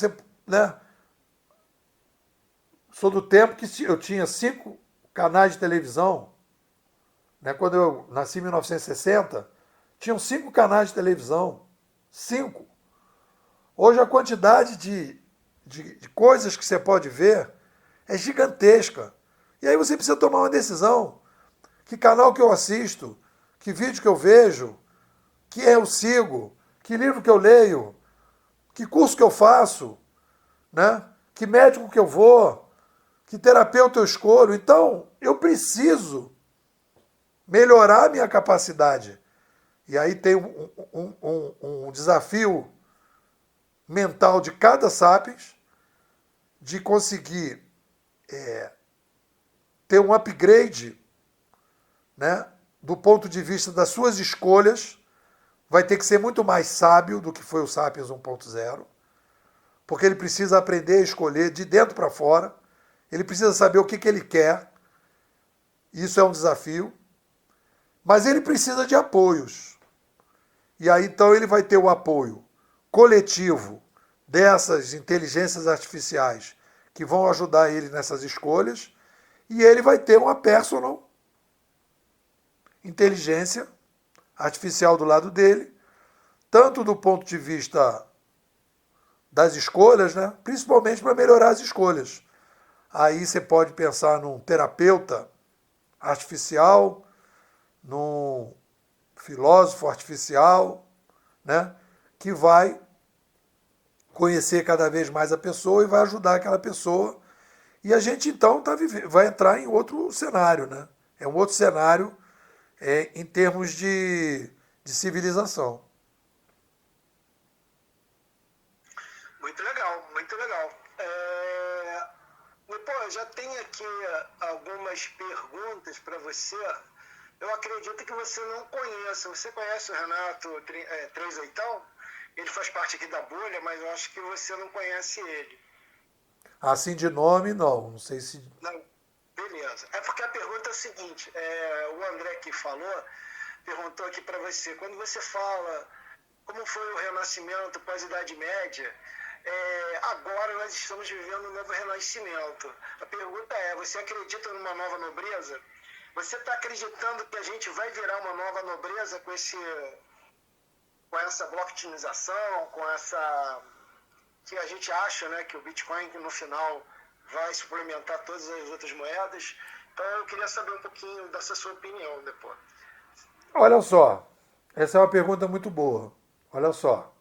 sou do tempo que eu tinha 5 canais de televisão. Né? Quando eu nasci em 1960, tinham 5 canais de televisão. 5. Hoje a quantidade de coisas que você pode ver é gigantesca. E aí você precisa tomar uma decisão. Que canal que eu assisto? Que vídeo que eu vejo? Que eu sigo? Que livro que eu leio? Que curso que eu faço? Né? Que médico que eu vou? Que terapeuta eu escolho? Então, eu preciso melhorar a minha capacidade. E aí tem um desafio mental de cada sapiens de conseguir ter um upgrade, né, do ponto de vista das suas escolhas. Vai ter que ser muito mais sábio do que foi o Sapiens 1.0, porque ele precisa aprender a escolher de dentro para fora, ele precisa saber o que ele quer, isso é um desafio, mas ele precisa de apoios. E aí então ele vai ter o apoio coletivo dessas inteligências artificiais que vão ajudar ele nessas escolhas, e ele vai ter uma personal inteligência artificial do lado dele, tanto do ponto de vista das escolhas, né? Principalmente para melhorar as escolhas. Aí você pode pensar num terapeuta artificial, num filósofo artificial, né? Que vai conhecer cada vez mais a pessoa e vai ajudar aquela pessoa. E a gente então vai entrar em outro cenário, né? É um outro cenário em termos de civilização. Muito legal, muito legal. Eu já tenho aqui algumas perguntas para você. Eu acredito que você não conheça. Você conhece o Renato Trezoitão? Ele faz parte aqui da bolha, mas eu acho que você não conhece ele. Assim de nome, não sei se... Não, beleza. É porque a pergunta é a seguinte, o André que falou, perguntou aqui para você, quando você fala como foi o Renascimento pós-Idade Média, agora nós estamos vivendo um novo renascimento. A pergunta é, você acredita numa nova nobreza? Você está acreditando que a gente vai virar uma nova nobreza com essa blockchainização, com essa... que a gente acha, né, que o Bitcoin no final vai suplementar todas as outras moedas? Então eu queria saber um pouquinho dessa sua opinião depois. Olha só, essa é uma pergunta muito boa. Olha só.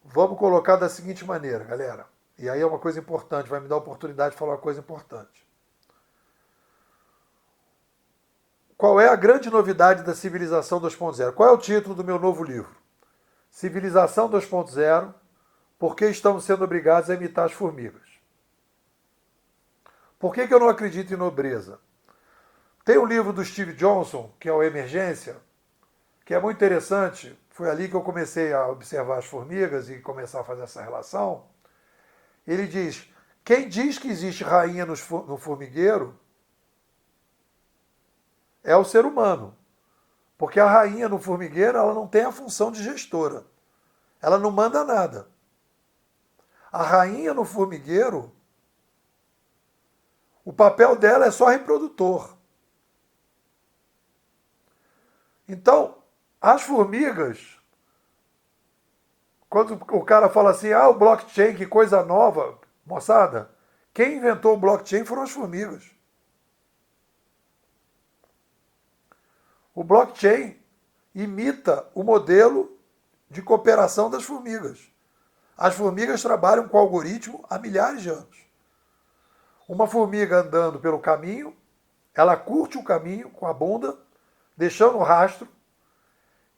Vamos colocar da seguinte maneira, galera. E aí é uma coisa importante, vai me dar a oportunidade de falar uma coisa importante. Qual é a grande novidade da Civilização 2.0? Qual é o título do meu novo livro? Civilização 2.0, por que estamos sendo obrigados a imitar as formigas? Por que eu não acredito em nobreza? Tem um livro do Steve Johnson, que é o Emergência, que é muito interessante. Foi ali que eu comecei a observar as formigas e começar a fazer essa relação. Ele diz, quem diz que existe rainha no formigueiro é o ser humano. Porque a rainha no formigueiro ela não tem a função de gestora. Ela não manda nada. A rainha no formigueiro, o papel dela é só reprodutor. Então, as formigas, quando o cara fala assim, o blockchain, que coisa nova, moçada, quem inventou o blockchain foram as formigas. O blockchain imita o modelo de cooperação das formigas. As formigas trabalham com algoritmo há milhares de anos. Uma formiga andando pelo caminho, ela curte o caminho com a bunda, deixando o rastro,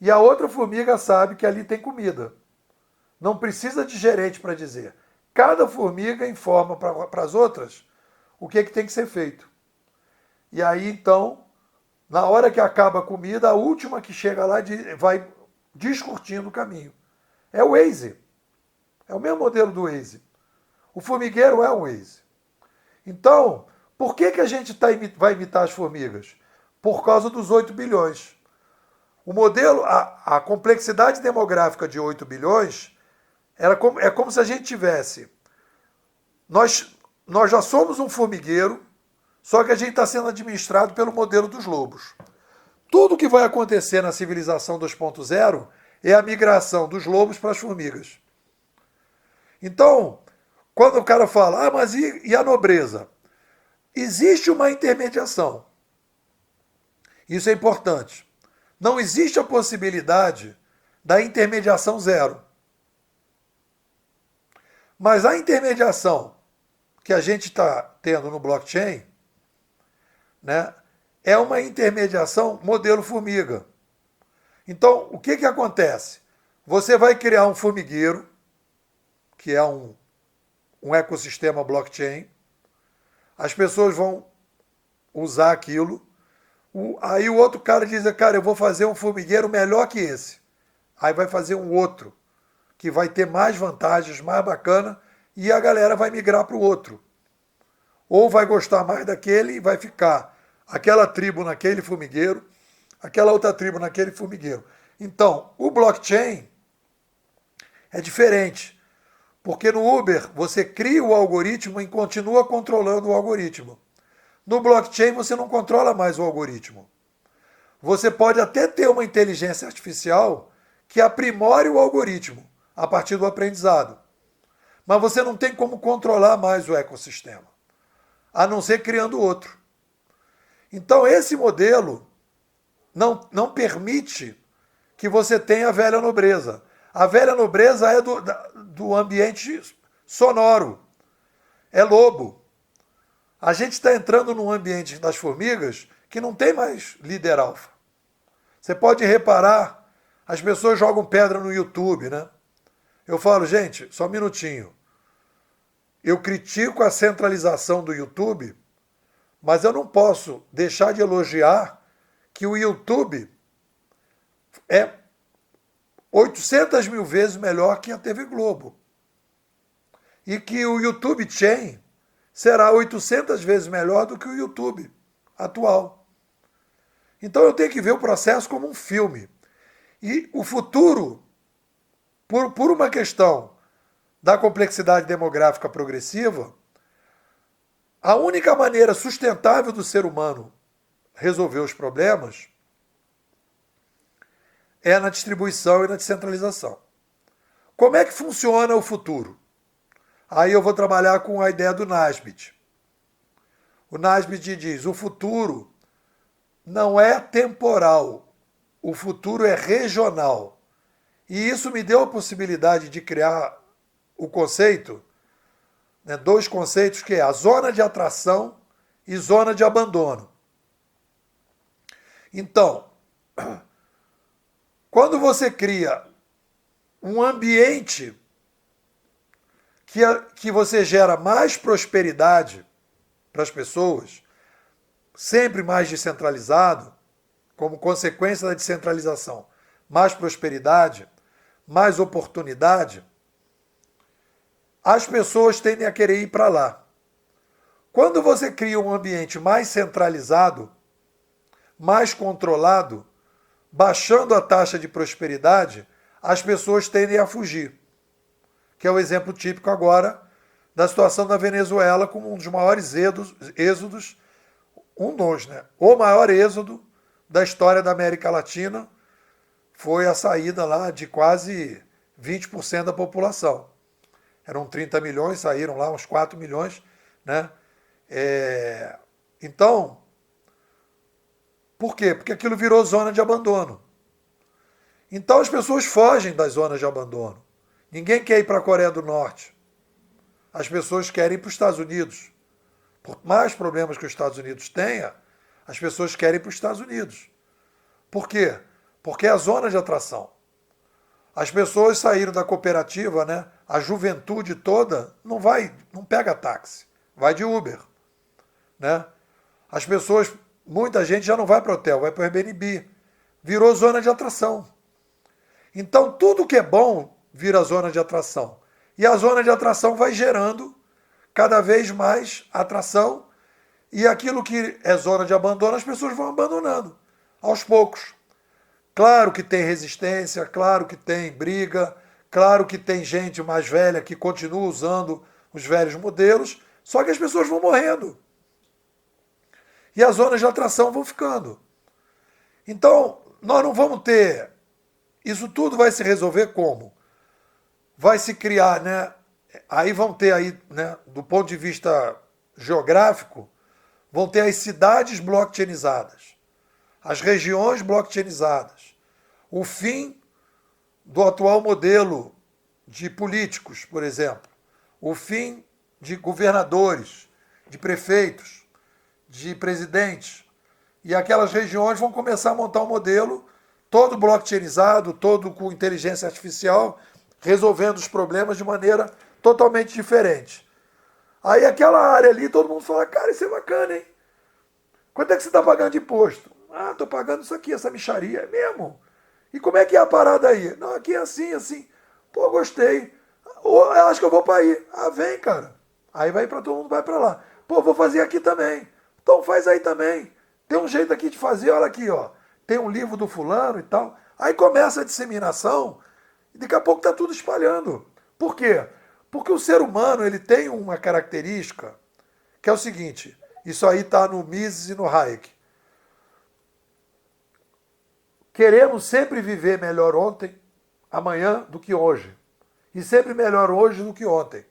e a outra formiga sabe que ali tem comida. Não precisa de gerente para dizer. Cada formiga informa para as outras o que tem que ser feito. E aí, então, na hora que acaba a comida, a última que chega lá vai descurtindo o caminho. É o Waze. É o mesmo modelo do Waze. O formigueiro é o Waze. Então, por que a gente vai imitar as formigas? Por causa dos 8 bilhões. O modelo, a complexidade demográfica de 8 bilhões é como se a gente tivesse... Nós já somos um formigueiro, só que a gente está sendo administrado pelo modelo dos lobos. Tudo que vai acontecer na civilização 2.0 é a migração dos lobos para as formigas. Então, quando o cara fala, mas e a nobreza? Existe uma intermediação. Isso é importante. Não existe a possibilidade da intermediação zero. Mas a intermediação que a gente está tendo no blockchain, né, é uma intermediação modelo formiga. Então, o que acontece? Você vai criar um formigueiro, que é um ecossistema blockchain, as pessoas vão usar aquilo, aí o outro cara diz, cara, eu vou fazer um formigueiro melhor que esse. Aí vai fazer um outro, que vai ter mais vantagens, mais bacana, e a galera vai migrar para o outro. Ou vai gostar mais daquele e vai ficar aquela tribo naquele formigueiro, aquela outra tribo naquele formigueiro. Então, o blockchain é diferente, porque no Uber você cria o algoritmo e continua controlando o algoritmo. No blockchain você não controla mais o algoritmo. Você pode até ter uma inteligência artificial que aprimore o algoritmo a partir do aprendizado. Mas você não tem como controlar mais o ecossistema, a não ser criando outro. Então esse modelo não permite que você tenha a velha nobreza. A velha nobreza é do ambiente sonoro, é lobo. A gente está entrando num ambiente das formigas que não tem mais líder alfa. Você pode reparar, as pessoas jogam pedra no YouTube, né? Eu falo, gente, só um minutinho. Eu critico a centralização do YouTube, mas eu não posso deixar de elogiar que o YouTube é 800 mil vezes melhor que a TV Globo. E que o YouTube Chain será 800 vezes melhor do que o YouTube atual. Então eu tenho que ver o processo como um filme. E o futuro, por uma questão da complexidade demográfica progressiva, a única maneira sustentável do ser humano resolver os problemas é na distribuição e na descentralização. Como é que funciona o futuro? Aí eu vou trabalhar com a ideia do Nasbit. O Nasbit diz: o futuro não é temporal, o futuro é regional. E isso me deu a possibilidade de criar o conceito, né, dois conceitos, que é a zona de atração e zona de abandono. Então, quando você cria um ambiente que você gera mais prosperidade para as pessoas, sempre mais descentralizado, como consequência da descentralização, mais prosperidade, mais oportunidade, as pessoas tendem a querer ir para lá. Quando você cria um ambiente mais centralizado, mais controlado, baixando a taxa de prosperidade, as pessoas tendem a fugir. Que é o exemplo típico agora da situação da Venezuela, como um dos maiores êxodos, o maior êxodo da história da América Latina foi a saída lá de quase 20% da população. Eram 30 milhões, saíram lá uns 4 milhões, né? Então, por quê? Porque aquilo virou zona de abandono. Então as pessoas fogem das zonas de abandono. Ninguém quer ir para a Coreia do Norte. As pessoas querem ir para os Estados Unidos. Por mais problemas que os Estados Unidos tenha, as pessoas querem ir para os Estados Unidos. Por quê? Porque é a zona de atração. As pessoas saíram da cooperativa, né? A juventude toda não pega táxi, vai de Uber, né? As pessoas, muita gente já não vai para o hotel, vai para o Airbnb. Virou zona de atração. Então tudo que é bom vira zona de atração. E a zona de atração vai gerando cada vez mais atração, e aquilo que é zona de abandono, as pessoas vão abandonando, aos poucos. Claro que tem resistência, claro que tem briga, claro que tem gente mais velha que continua usando os velhos modelos, só que as pessoas vão morrendo. E as zonas de atração vão ficando. Então, nós não vamos ter... Isso tudo vai se resolver como? Vai se criar, né? Aí vão ter aí, né, do ponto de vista geográfico, vão ter as cidades blockchainizadas, as regiões blockchainizadas, o fim do atual modelo de políticos, por exemplo, o fim de governadores, de prefeitos, de presidentes, e aquelas regiões vão começar a montar um modelo todo blockchainizado, todo com inteligência artificial, resolvendo os problemas de maneira totalmente diferente. Aí aquela área ali, todo mundo fala: cara, isso é bacana, hein? Quanto é que você está pagando de imposto? Ah, estou pagando isso aqui, essa mixaria. É mesmo? E como é que é a parada aí? Não, aqui é assim, assim. Pô, gostei. Eu acho que eu vou para aí. Ah, vem, cara. Aí vai para todo mundo, vai para lá. Pô, vou fazer aqui também. Então faz aí também. Tem um jeito aqui de fazer, olha aqui, ó. Tem um livro do fulano e tal. Aí começa a disseminação e daqui a pouco está tudo espalhando. Por quê? Porque o ser humano ele tem uma característica que é o seguinte, isso aí está no Mises e no Hayek. Queremos sempre viver melhor ontem, amanhã, do que hoje. E sempre melhor hoje do que ontem.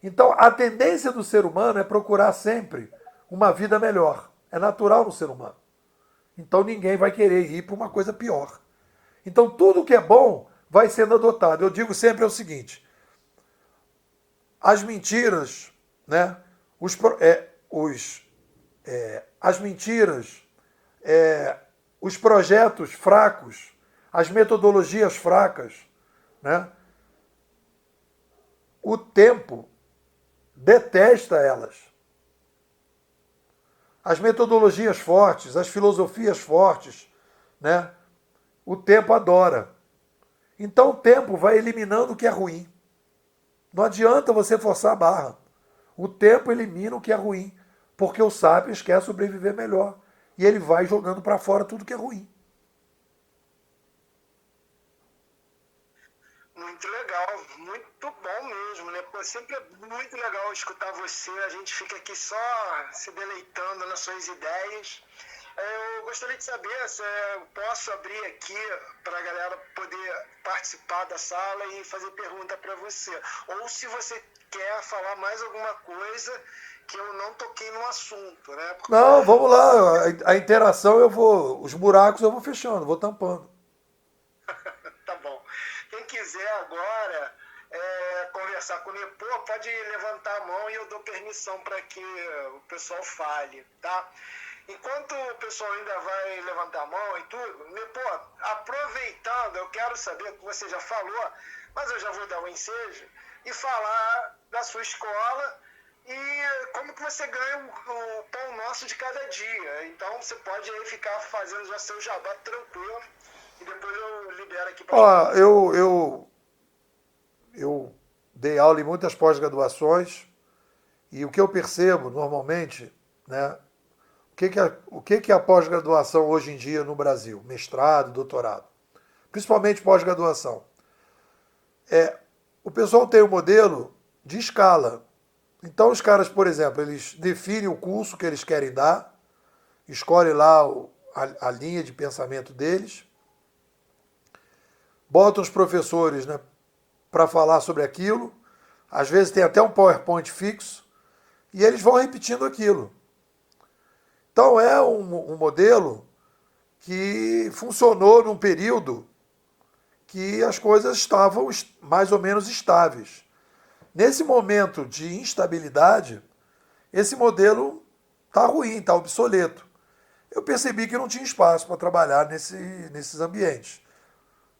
Então, a tendência do ser humano é procurar sempre uma vida melhor. É natural no ser humano. Então, ninguém vai querer ir para uma coisa pior. Então, tudo que é bom vai sendo adotado. Eu digo sempre o seguinte, as mentiras, né, as mentiras, os projetos fracos, as metodologias fracas, né, o tempo detesta elas. As metodologias fortes, as filosofias fortes, né, o tempo adora. Então o tempo vai eliminando o que é ruim. Não adianta você forçar a barra. O tempo elimina o que é ruim, porque o Sapiens quer sobreviver melhor. E ele vai jogando para fora tudo que é ruim. muito legal, muito bom mesmo, né? Pô, sempre é muito legal escutar você, a gente fica aqui só se deleitando nas suas ideias. Eu gostaria de saber se eu posso abrir aqui para a galera poder participar da sala e fazer pergunta para você. Ou se você quer falar mais alguma coisa que eu não toquei no assunto, né? Porque... Não, vamos lá. A interação os buracos eu vou fechando, vou tampando. Tá bom. Quem quiser agora conversar com o Nepô, pode levantar a mão e eu dou permissão para que o pessoal fale, tá? Enquanto o pessoal ainda vai levantar a mão e tudo, Nepô, aproveitando, eu quero saber o que você já falou, mas eu já vou dar um ensejo e falar da sua escola e como que você ganha o pão nosso de cada dia. Então você pode aí ficar fazendo já seu jabá tranquilo e depois eu libero aqui para Ó, eu dei aula em muitas pós-graduações e o que eu percebo normalmente, né? O que é a pós-graduação hoje em dia no Brasil? Mestrado, doutorado. Principalmente pós-graduação. O pessoal tem um modelo de escala. Então os caras, por exemplo, eles definem o curso que eles querem dar, escolhem lá a linha de pensamento deles, botam os professores, né, para falar sobre aquilo, às vezes tem até um PowerPoint fixo, e eles vão repetindo aquilo. Então é um modelo que funcionou num período que as coisas estavam mais ou menos estáveis. Nesse momento de instabilidade, esse modelo está ruim, está obsoleto. Eu percebi que não tinha espaço para trabalhar nesses ambientes.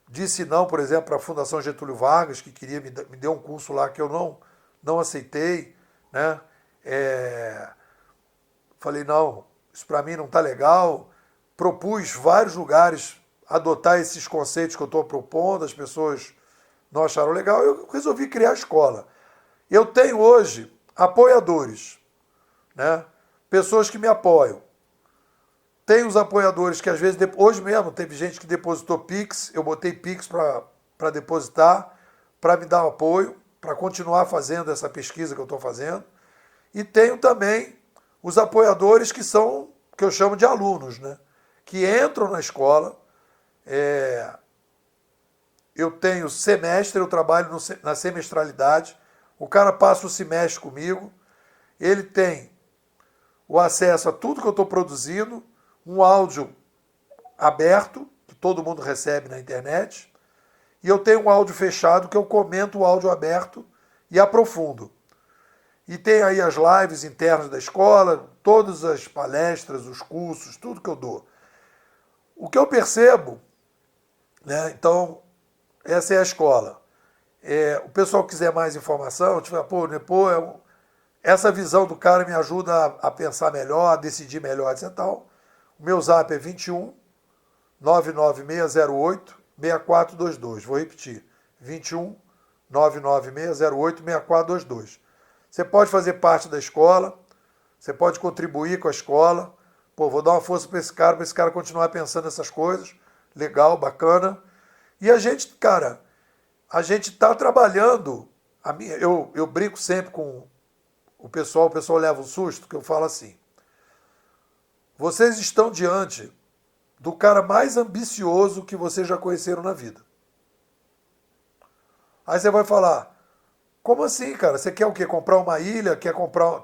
Disse não, por exemplo, para a Fundação Getúlio Vargas, que queria me deu um curso lá que eu não aceitei, né? Falei, não, isso para mim não está legal. Propus vários lugares adotar esses conceitos que eu estou propondo, as pessoas não acharam legal, eu resolvi criar a escola. Eu tenho hoje apoiadores, né? Pessoas que me apoiam. Tem os apoiadores que às vezes, hoje mesmo teve gente que depositou Pix, eu botei Pix para depositar, para me dar um apoio, para continuar fazendo essa pesquisa que eu estou fazendo. E tenho também os apoiadores que eu chamo de alunos, né? Que entram na escola. Eu tenho semestre, eu trabalho na semestralidade, o cara passa o semestre comigo, ele tem o acesso a tudo que eu estou produzindo, um áudio aberto, que todo mundo recebe na internet, e eu tenho um áudio fechado, que eu comento o áudio aberto e aprofundo. E tem aí as lives internas da escola, todas as palestras, os cursos, tudo que eu dou. O que eu percebo, né, então, essa é a escola. O pessoal quiser mais informação, essa visão do cara me ajuda a pensar melhor, a decidir melhor, etc. Tal. O meu zap é 21 99608 6422. Vou repetir. 21 99608 6422. Você pode fazer parte da escola, você pode contribuir com a escola. Vou dar uma força para esse cara continuar pensando nessas coisas. Legal, bacana. E a gente está trabalhando. Eu brinco sempre com o pessoal leva um susto, que eu falo assim: vocês estão diante do cara mais ambicioso que vocês já conheceram na vida. Aí você vai falar, como assim, cara? Você quer o quê? Comprar uma ilha? Quer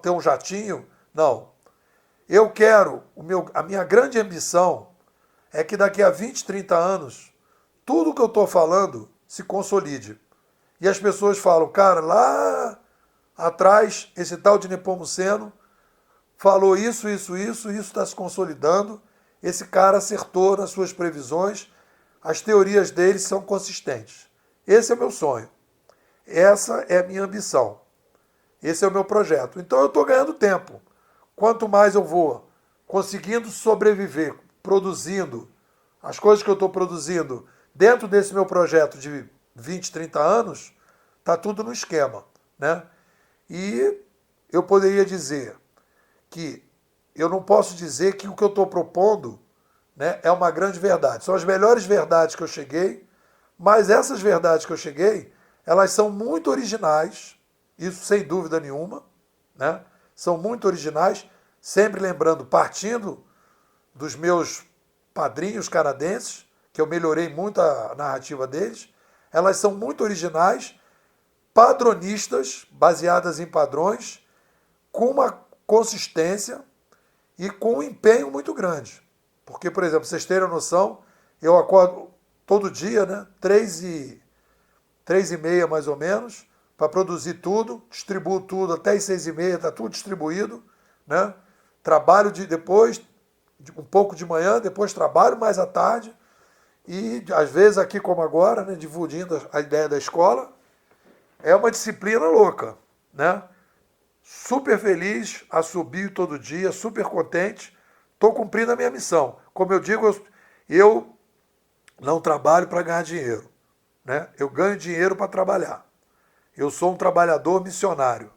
ter um jatinho? Não. Eu quero, a minha grande ambição é que daqui a 20, 30 anos, tudo que eu estou falando se consolide. E as pessoas falam, cara, lá atrás, esse tal de Nepomuceno falou isso está se consolidando, esse cara acertou nas suas previsões, as teorias dele são consistentes. Esse é o meu sonho. Essa é a minha ambição. Esse é o meu projeto. Então eu estou ganhando tempo. Quanto mais eu vou conseguindo sobreviver, produzindo as coisas que eu estou produzindo dentro desse meu projeto de 20, 30 anos, está tudo no esquema, né? E eu poderia dizer que eu não posso dizer que o que eu estou propondo, né, é uma grande verdade. São as melhores verdades que eu cheguei, mas essas verdades que eu cheguei, elas são muito originais, isso sem dúvida nenhuma, né? São muito originais, sempre lembrando, partindo dos meus padrinhos canadenses, que eu melhorei muito a narrativa deles, elas são muito originais, padronistas, baseadas em padrões, com uma consistência e com um empenho muito grande. Porque, por exemplo, vocês terem a noção, eu acordo todo dia, né, 3h30 mais ou menos, para produzir tudo, distribuo tudo até as 6h30, está tudo distribuído, né? Trabalho depois, um pouco de manhã, depois trabalho mais à tarde, e às vezes aqui como agora, né, difundindo a ideia da escola, é uma disciplina louca, né? Super feliz, assobio todo dia, super contente, estou cumprindo a minha missão. Como eu digo, eu não trabalho para ganhar dinheiro, né? Eu ganho dinheiro para trabalhar. Eu sou um trabalhador missionário.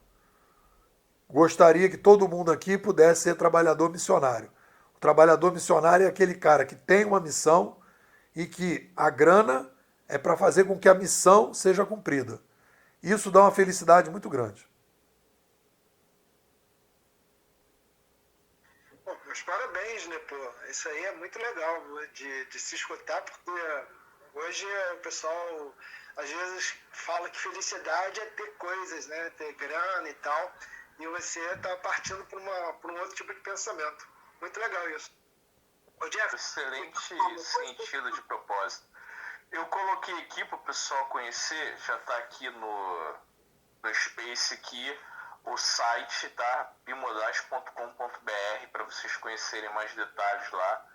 Gostaria que todo mundo aqui pudesse ser trabalhador missionário. O trabalhador missionário é aquele cara que tem uma missão e que a grana é para fazer com que a missão seja cumprida. Isso dá uma felicidade muito grande. Bom, meus parabéns, né, pô? Isso aí é muito legal de se escutar, porque hoje o pessoal às vezes fala que felicidade é ter coisas, né? Ter grana e tal. E você está partindo por um outro tipo de pensamento. Muito legal isso. Ô, Jeff, excelente sentido de propósito. Eu coloquei aqui para o pessoal conhecer, já está aqui no Space aqui, o site, tá? bimodas.com.br, para vocês conhecerem mais detalhes lá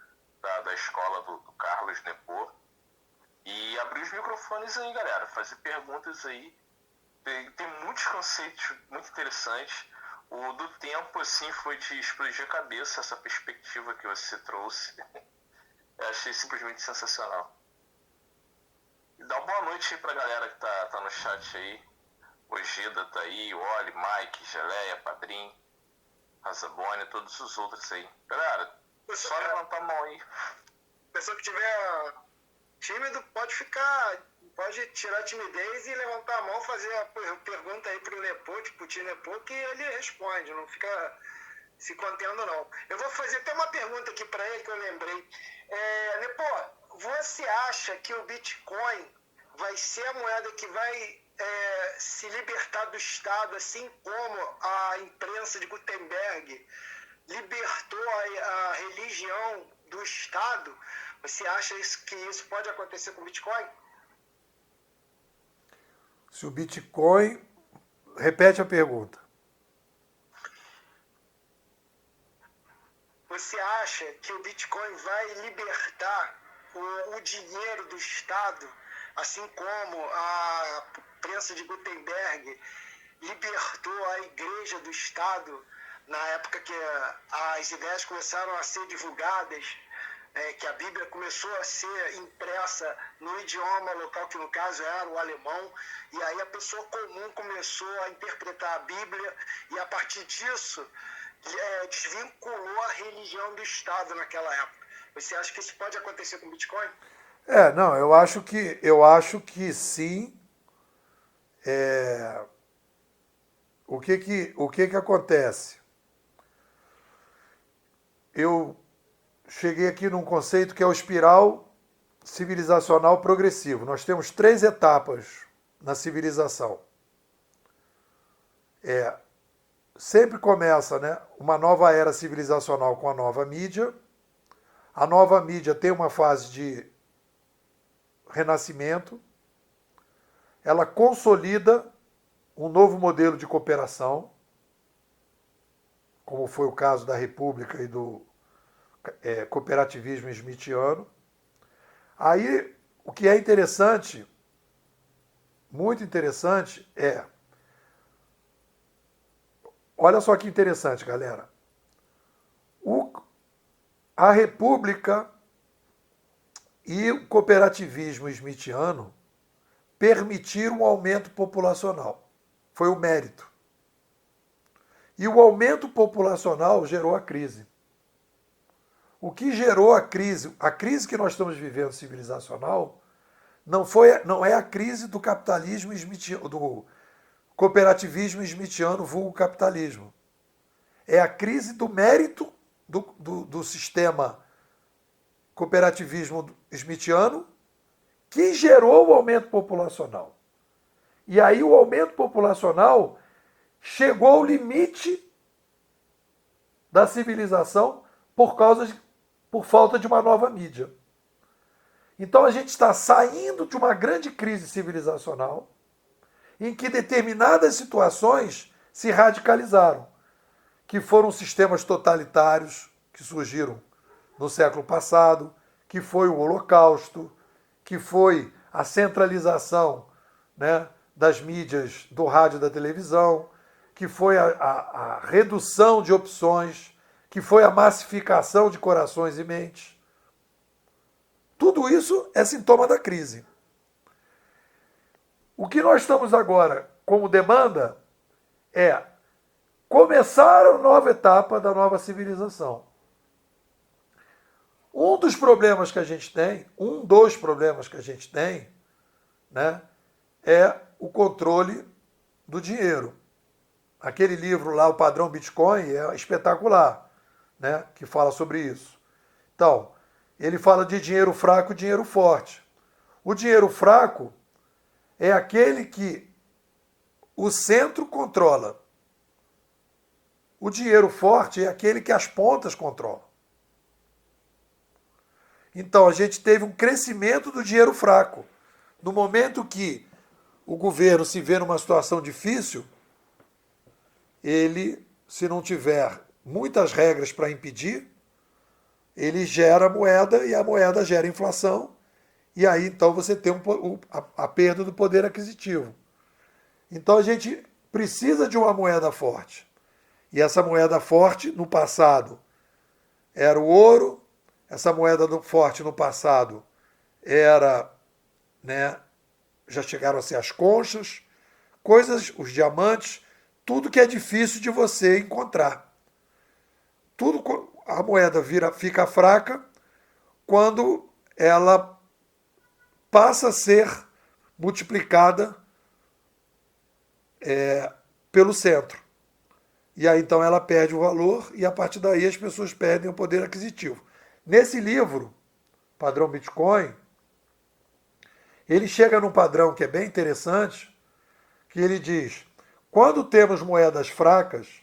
da escola do Carlos Nepô. E abrir os microfones aí, galera, fazer perguntas aí. Tem muitos conceitos muito interessantes. O do tempo, assim, foi de explodir a cabeça, essa perspectiva que você trouxe. Eu achei simplesmente sensacional. E dá uma boa noite aí pra galera que tá no chat aí. O Gida tá aí, o Oli, Mike, Geleia, Padrim, Razabone, todos os outros aí. Galera, só levantar a mão aí. Pessoa que tiver tímido pode tirar a timidez e levantar a mão, fazer a pergunta aí pro Nepô, tipo, o tio Nepô, que ele responde, não fica se contendo não. Eu vou fazer até uma pergunta aqui para ele que eu lembrei. Nepô, você acha que o Bitcoin vai ser a moeda que vai se libertar do Estado, assim como a imprensa de Gutenberg libertou a religião do Estado? Você acha que isso pode acontecer com o Bitcoin? Se o Bitcoin... Repete a pergunta. Você acha que o Bitcoin vai libertar o dinheiro do Estado, assim como a imprensa de Gutenberg libertou a Igreja do Estado na época que as ideias começaram a ser divulgadas, que a Bíblia começou a ser impressa no idioma local, que no caso era o alemão, e aí a pessoa comum começou a interpretar a Bíblia, e a partir disso desvinculou a religião do Estado naquela época. Você acha que isso pode acontecer com o Bitcoin? Não, eu acho que sim. O que acontece? Eu cheguei aqui num conceito que é o espiral civilizacional progressivo. Nós temos 3 etapas na civilização. Sempre começa, né, uma nova era civilizacional com a nova mídia. A nova mídia tem uma fase de renascimento. Ela consolida um novo modelo de cooperação, como foi o caso da República e do cooperativismo smithiano. Aí, o que é interessante, muito interessante, olha só que interessante, galera. A República e o cooperativismo smithiano permitiram um aumento populacional. Foi o mérito. E o aumento populacional gerou a crise. O que gerou a crise que nós estamos vivendo civilizacional, não é a crise do capitalismo smithiano, do cooperativismo smithiano vulgo capitalismo. É a crise do mérito do sistema cooperativismo smithiano que gerou o aumento populacional. E aí o aumento populacional chegou ao limite da civilização por falta de uma nova mídia. Então a gente está saindo de uma grande crise civilizacional em que determinadas situações se radicalizaram, que foram sistemas totalitários que surgiram no século passado, que foi o Holocausto, que foi a centralização, né, das mídias, do rádio e da televisão, que foi a redução de opções, que foi a massificação de corações e mentes. Tudo isso é sintoma da crise. O que nós estamos agora como demanda é começar a nova etapa da nova civilização. Um dos problemas que a gente tem, né, é o controle do dinheiro. Aquele livro lá, O Padrão Bitcoin, é espetacular, né, que fala sobre isso. Então, ele fala de dinheiro fraco e dinheiro forte. O dinheiro fraco é aquele que o centro controla. O dinheiro forte é aquele que as pontas controlam. Então, a gente teve um crescimento do dinheiro fraco. No momento que o governo se vê numa situação difícil, ele, se não tiver muitas regras para impedir, ele gera moeda e a moeda gera inflação, e aí então você tem a perda do poder aquisitivo. Então a gente precisa de uma moeda forte. E essa moeda forte, no passado, era o ouro, essa moeda forte no passado era, né, já chegaram a ser as conchas, os diamantes, tudo que é difícil de você encontrar. A moeda fica fraca quando ela passa a ser multiplicada pelo centro. E aí então ela perde o valor e a partir daí as pessoas perdem o poder aquisitivo. Nesse livro, Padrão Bitcoin, ele chega num padrão que é bem interessante, que ele diz: quando temos moedas fracas,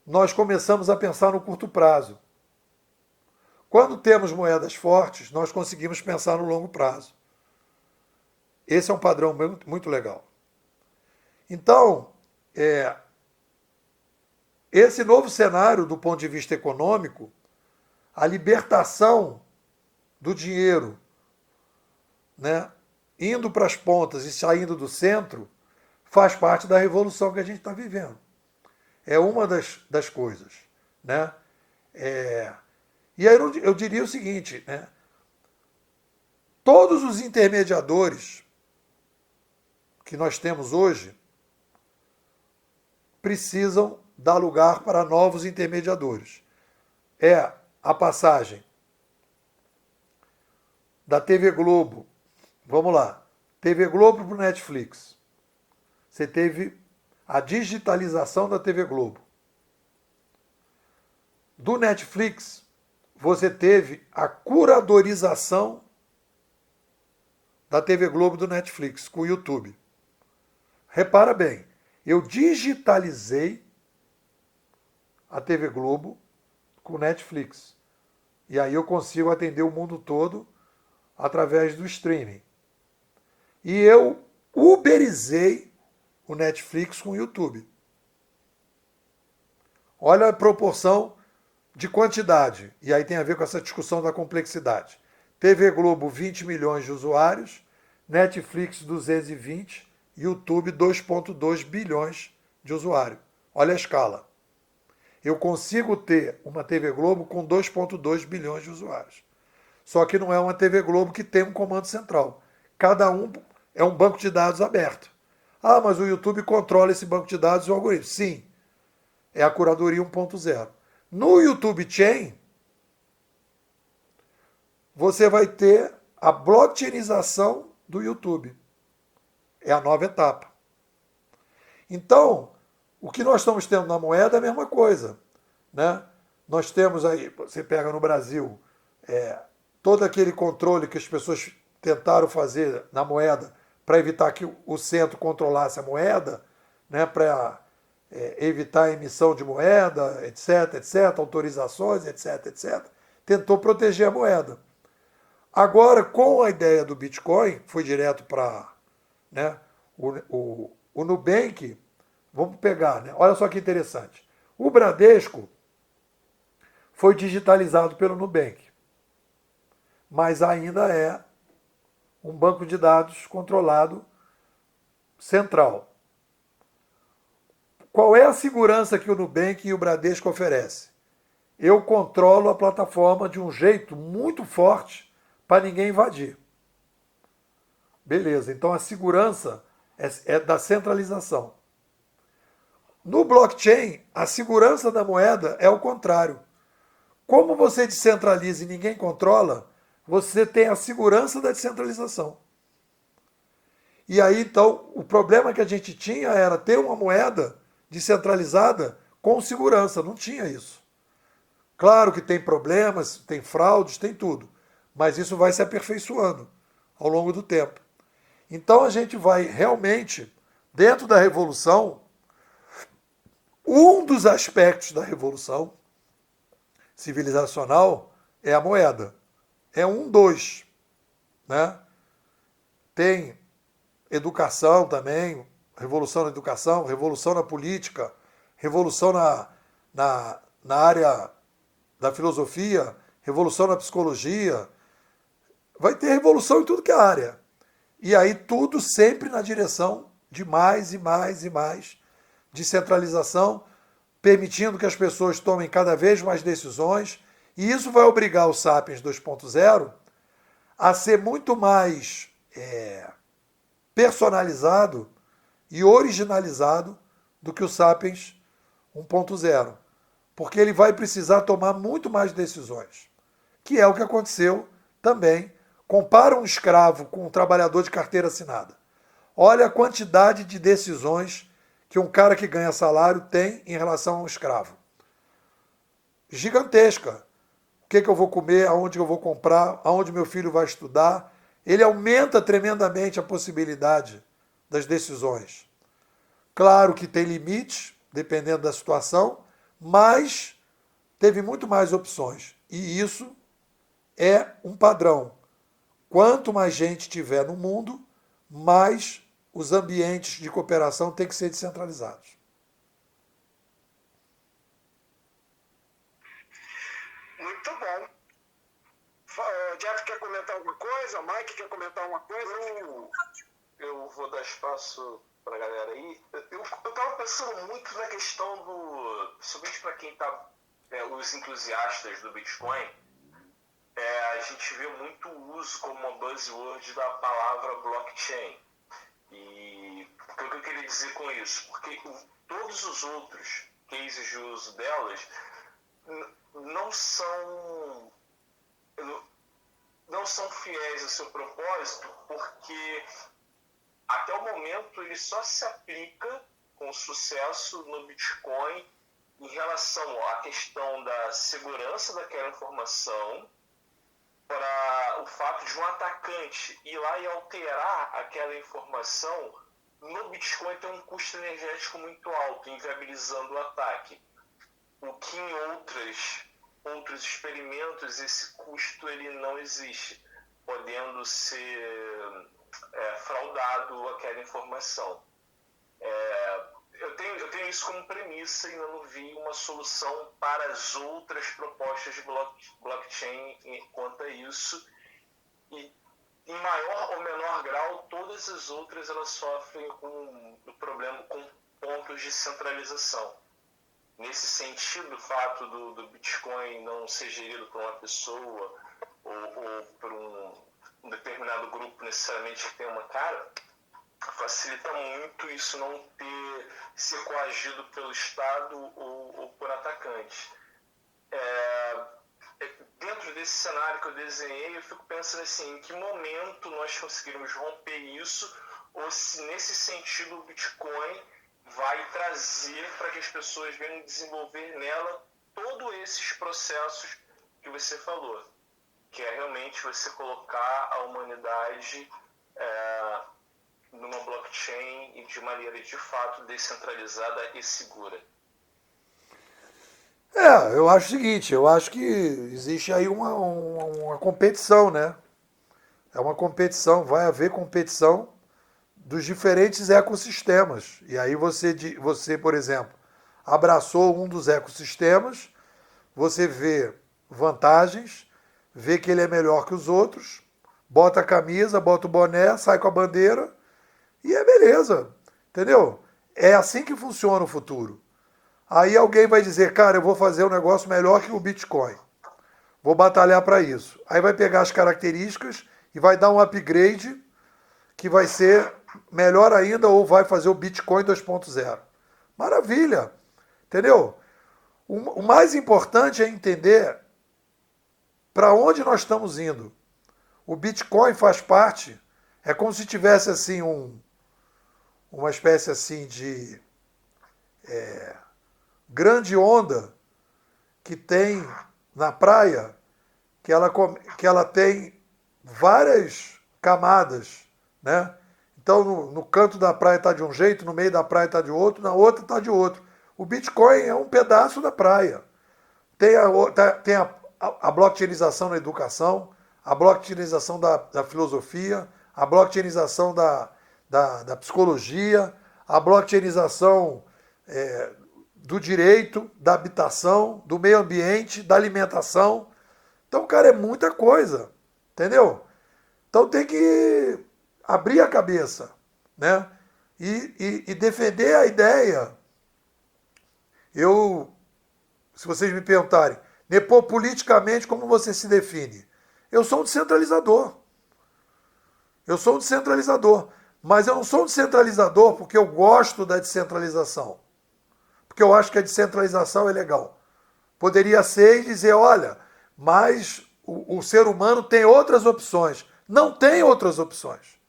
nós começamos a pensar no curto prazo. Quando temos moedas fortes, nós conseguimos pensar no longo prazo. Esse é um padrão muito, muito legal. Então, esse novo cenário do ponto de vista econômico, a libertação do dinheiro, né, indo para as pontas e saindo do centro, faz parte da revolução que a gente está vivendo. É uma das coisas. Né? E aí eu diria o seguinte, né? Todos os intermediadores que nós temos hoje precisam dar lugar para novos intermediadores. É a passagem da TV Globo, vamos lá, TV Globo para o Netflix. Você teve a digitalização da TV Globo. Do Netflix, você teve a curadorização da TV Globo do Netflix, com o YouTube. Repara bem, eu digitalizei a TV Globo com o Netflix. E aí eu consigo atender o mundo todo através do streaming. E eu uberizei o Netflix com o YouTube. Olha a proporção de quantidade. E aí tem a ver com essa discussão da complexidade. TV Globo, 20 milhões de usuários, Netflix, 220, YouTube, 2,2 bilhões de usuários. Olha a escala. Eu consigo ter uma TV Globo com 2,2 bilhões de usuários. Só que não é uma TV Globo que tem um comando central. Cada um é um banco de dados aberto. Ah, mas o YouTube controla esse banco de dados e o algoritmo. Sim, é a curadoria 1.0. No YouTube Chain, você vai ter a blockchainização do YouTube. É a nova etapa. Então, o que nós estamos tendo na moeda é a mesma coisa, né? Nós temos aí, você pega no Brasil, todo aquele controle que as pessoas tentaram fazer na moeda para evitar que o centro controlasse a moeda, né? Para evitar a emissão de moeda, etc, etc, autorizações, etc, etc, tentou proteger a moeda. Agora, com a ideia do Bitcoin, foi direto para, né, o Nubank. Vamos pegar, né? Olha só que interessante. O Bradesco foi digitalizado pelo Nubank, mas ainda é um banco de dados controlado central. Qual é a segurança que o Nubank e o Bradesco oferecem? Eu controlo a plataforma de um jeito muito forte para ninguém invadir. Beleza, então a segurança é da centralização. No blockchain, a segurança da moeda é o contrário. Como você descentraliza e ninguém controla, você tem a segurança da descentralização. E aí, então, o problema que a gente tinha era ter uma moeda descentralizada com segurança. Não tinha isso. Claro que tem problemas, tem fraudes, tem tudo. Mas isso vai se aperfeiçoando ao longo do tempo. Então a gente vai realmente, dentro da revolução, um dos aspectos da revolução civilizacional é a moeda. É dos, né? Tem educação também, revolução na educação, revolução na política, revolução na área da filosofia, revolução na psicologia. Vai ter revolução em tudo que é área. E aí tudo sempre na direção de mais e mais e mais descentralização, permitindo que as pessoas tomem cada vez mais decisões. E isso vai obrigar o Sapiens 2.0 a ser muito mais personalizado e originalizado do que o Sapiens 1.0. Porque ele vai precisar tomar muito mais decisões, que é o que aconteceu também. Compara um escravo com um trabalhador de carteira assinada. Olha a quantidade de decisões que um cara que ganha salário tem em relação a um escravo. Gigantesca. O que eu vou comer, aonde eu vou comprar, aonde meu filho vai estudar. Ele aumenta tremendamente a possibilidade das decisões. Claro que tem limites, dependendo da situação, mas teve muito mais opções. E isso é um padrão. Quanto mais gente tiver no mundo, mais os ambientes de cooperação têm que ser descentralizados. Muito bom. Jeff quer comentar alguma coisa? Mike quer comentar alguma coisa? Eu vou dar espaço para a galera aí. Eu estava pensando muito na questão do... Somente para quem está... os entusiastas do Bitcoin, a gente vê muito uso como uma buzzword da palavra blockchain. E o que eu queria dizer com isso? Porque todos os outros cases de uso delas não são fiéis ao seu propósito, porque até o momento ele só se aplica com sucesso no Bitcoin em relação à questão da segurança daquela informação, para o fato de um atacante ir lá e alterar aquela informação. No Bitcoin tem um custo energético muito alto, inviabilizando o ataque. O que em outros experimentos esse custo ele não existe, podendo ser fraudado aquela informação. Eu tenho isso como premissa e eu não vi uma solução para as outras propostas de blockchain quanto a isso. E em maior ou menor grau, todas as outras elas sofrem com o problema com pontos de centralização. Nesse sentido, o fato do Bitcoin não ser gerido por uma pessoa ou por um determinado grupo necessariamente que tem uma cara, facilita muito isso não ser coagido pelo Estado ou por atacantes. Dentro dentro desse cenário que eu desenhei, eu fico pensando assim, em que momento nós conseguiremos romper isso, ou se nesse sentido o Bitcoin vai trazer para que as pessoas venham desenvolver nela todos esses processos que você falou, que é realmente você colocar a humanidade numa blockchain e de maneira de fato descentralizada e segura. Eu acho o seguinte, eu acho que existe aí uma competição, né? É uma competição, vai haver competição dos diferentes ecossistemas. E aí você, por exemplo, abraçou um dos ecossistemas, você vê vantagens, vê que ele é melhor que os outros, bota a camisa, bota o boné, sai com a bandeira e é beleza, entendeu? É assim que funciona o futuro. Aí alguém vai dizer, cara, eu vou fazer um negócio melhor que o Bitcoin. Vou batalhar para isso. Aí vai pegar as características e vai dar um upgrade que vai ser melhor ainda ou vai fazer o Bitcoin 2.0. Maravilha, entendeu? O mais importante é entender para onde nós estamos indo. O Bitcoin faz parte, é como se tivesse assim uma espécie assim de grande onda que tem na praia, que ela tem várias camadas, né? Então, no canto da praia está de um jeito, no meio da praia está de outro, na outra está de outro. O Bitcoin é um pedaço da praia. Tem a blockchainização na educação, a blockchainização da filosofia, a blockchainização da psicologia, a blockchainização do direito, da habitação, do meio ambiente, da alimentação. Então, cara, é muita coisa, entendeu? Então tem que abrir a cabeça, né? E defender a ideia. Se vocês me perguntarem, politicamente, como você se define? Eu sou um descentralizador. Eu sou um descentralizador. Mas eu não sou um descentralizador porque eu gosto da descentralização. Porque eu acho que a descentralização é legal. Poderia ser e dizer, olha, mas o ser humano tem outras opções. Não tem outras opções.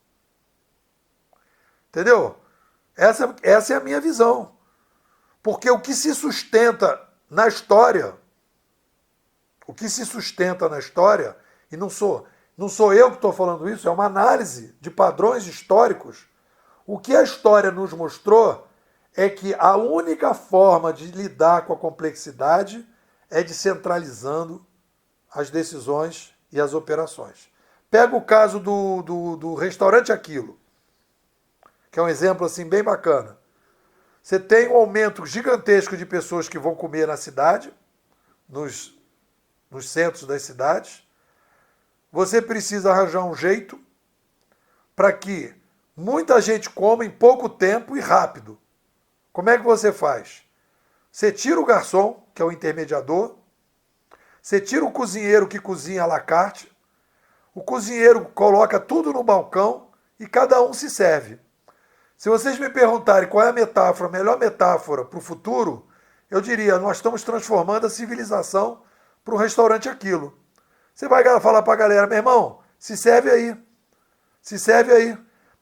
Entendeu? Essa é a minha visão. Porque o que se sustenta na história, e não sou eu que estou falando isso, é uma análise de padrões históricos. O que a história nos mostrou é que a única forma de lidar com a complexidade é descentralizando as decisões e as operações. Pega o caso do restaurante Aquilo, que é um exemplo assim bem bacana. Você tem um aumento gigantesco de pessoas que vão comer na cidade, nos centros das cidades. Você precisa arranjar um jeito para que muita gente coma em pouco tempo e rápido. Como é que você faz? Você tira o garçom, que é o intermediador, você tira o cozinheiro que cozinha à la carte, o cozinheiro coloca tudo no balcão e cada um se serve. Se vocês me perguntarem qual é a melhor metáfora para o futuro, eu diria, nós estamos transformando a civilização para um restaurante Aquilo. Você vai falar para a galera, meu irmão, se serve aí. Se serve aí.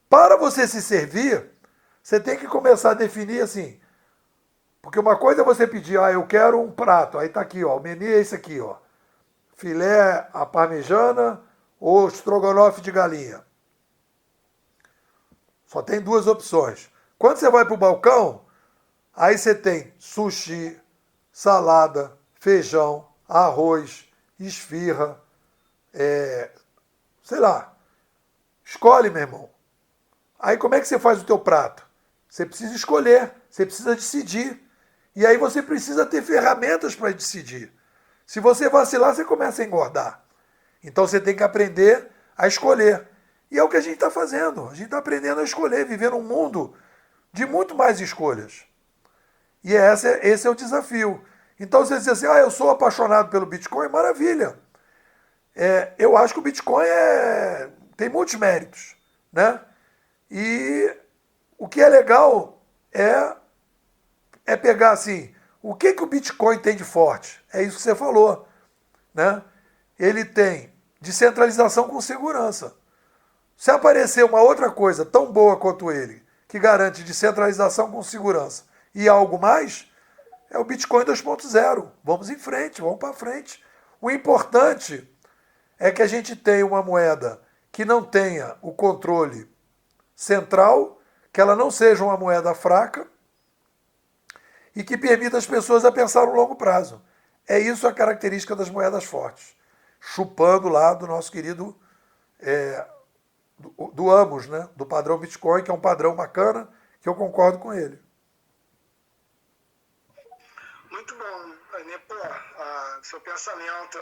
Para você se servir, você tem que começar a definir assim. Porque uma coisa é você pedir, eu quero um prato. Aí está aqui, ó, o menu é esse aqui, ó. Filé à parmegiana ou estrogonofe de galinha. Só tem duas opções. Quando você vai para o balcão, aí você tem sushi, salada, feijão, arroz, esfirra, sei lá. Escolhe, meu irmão. Aí como é que você faz o teu prato? Você precisa escolher, você precisa decidir. E aí você precisa ter ferramentas para decidir. Se você vacilar, você começa a engordar. Então você tem que aprender a escolher. E é o que a gente está fazendo. A gente está aprendendo a escolher, viver num mundo de muito mais escolhas. E esse é o desafio. Então você diz assim, eu sou apaixonado pelo Bitcoin, maravilha. Eu acho que o Bitcoin tem muitos méritos, né? E o que é legal é pegar assim, o que o Bitcoin tem de forte? É isso que você falou, né? ele tem descentralização com segurança. Se aparecer uma outra coisa tão boa quanto ele, que garante descentralização com segurança e algo mais, é o Bitcoin 2.0. Vamos em frente, vamos para frente. O importante é que a gente tenha uma moeda que não tenha o controle central, que ela não seja uma moeda fraca e que permita às pessoas a pensar no longo prazo. É isso a característica das moedas fortes. Chupando lá do nosso querido do Amos, né? Do padrão Bitcoin, que é um padrão bacana, que eu concordo com ele. Muito bom, Nepo, seu pensamento.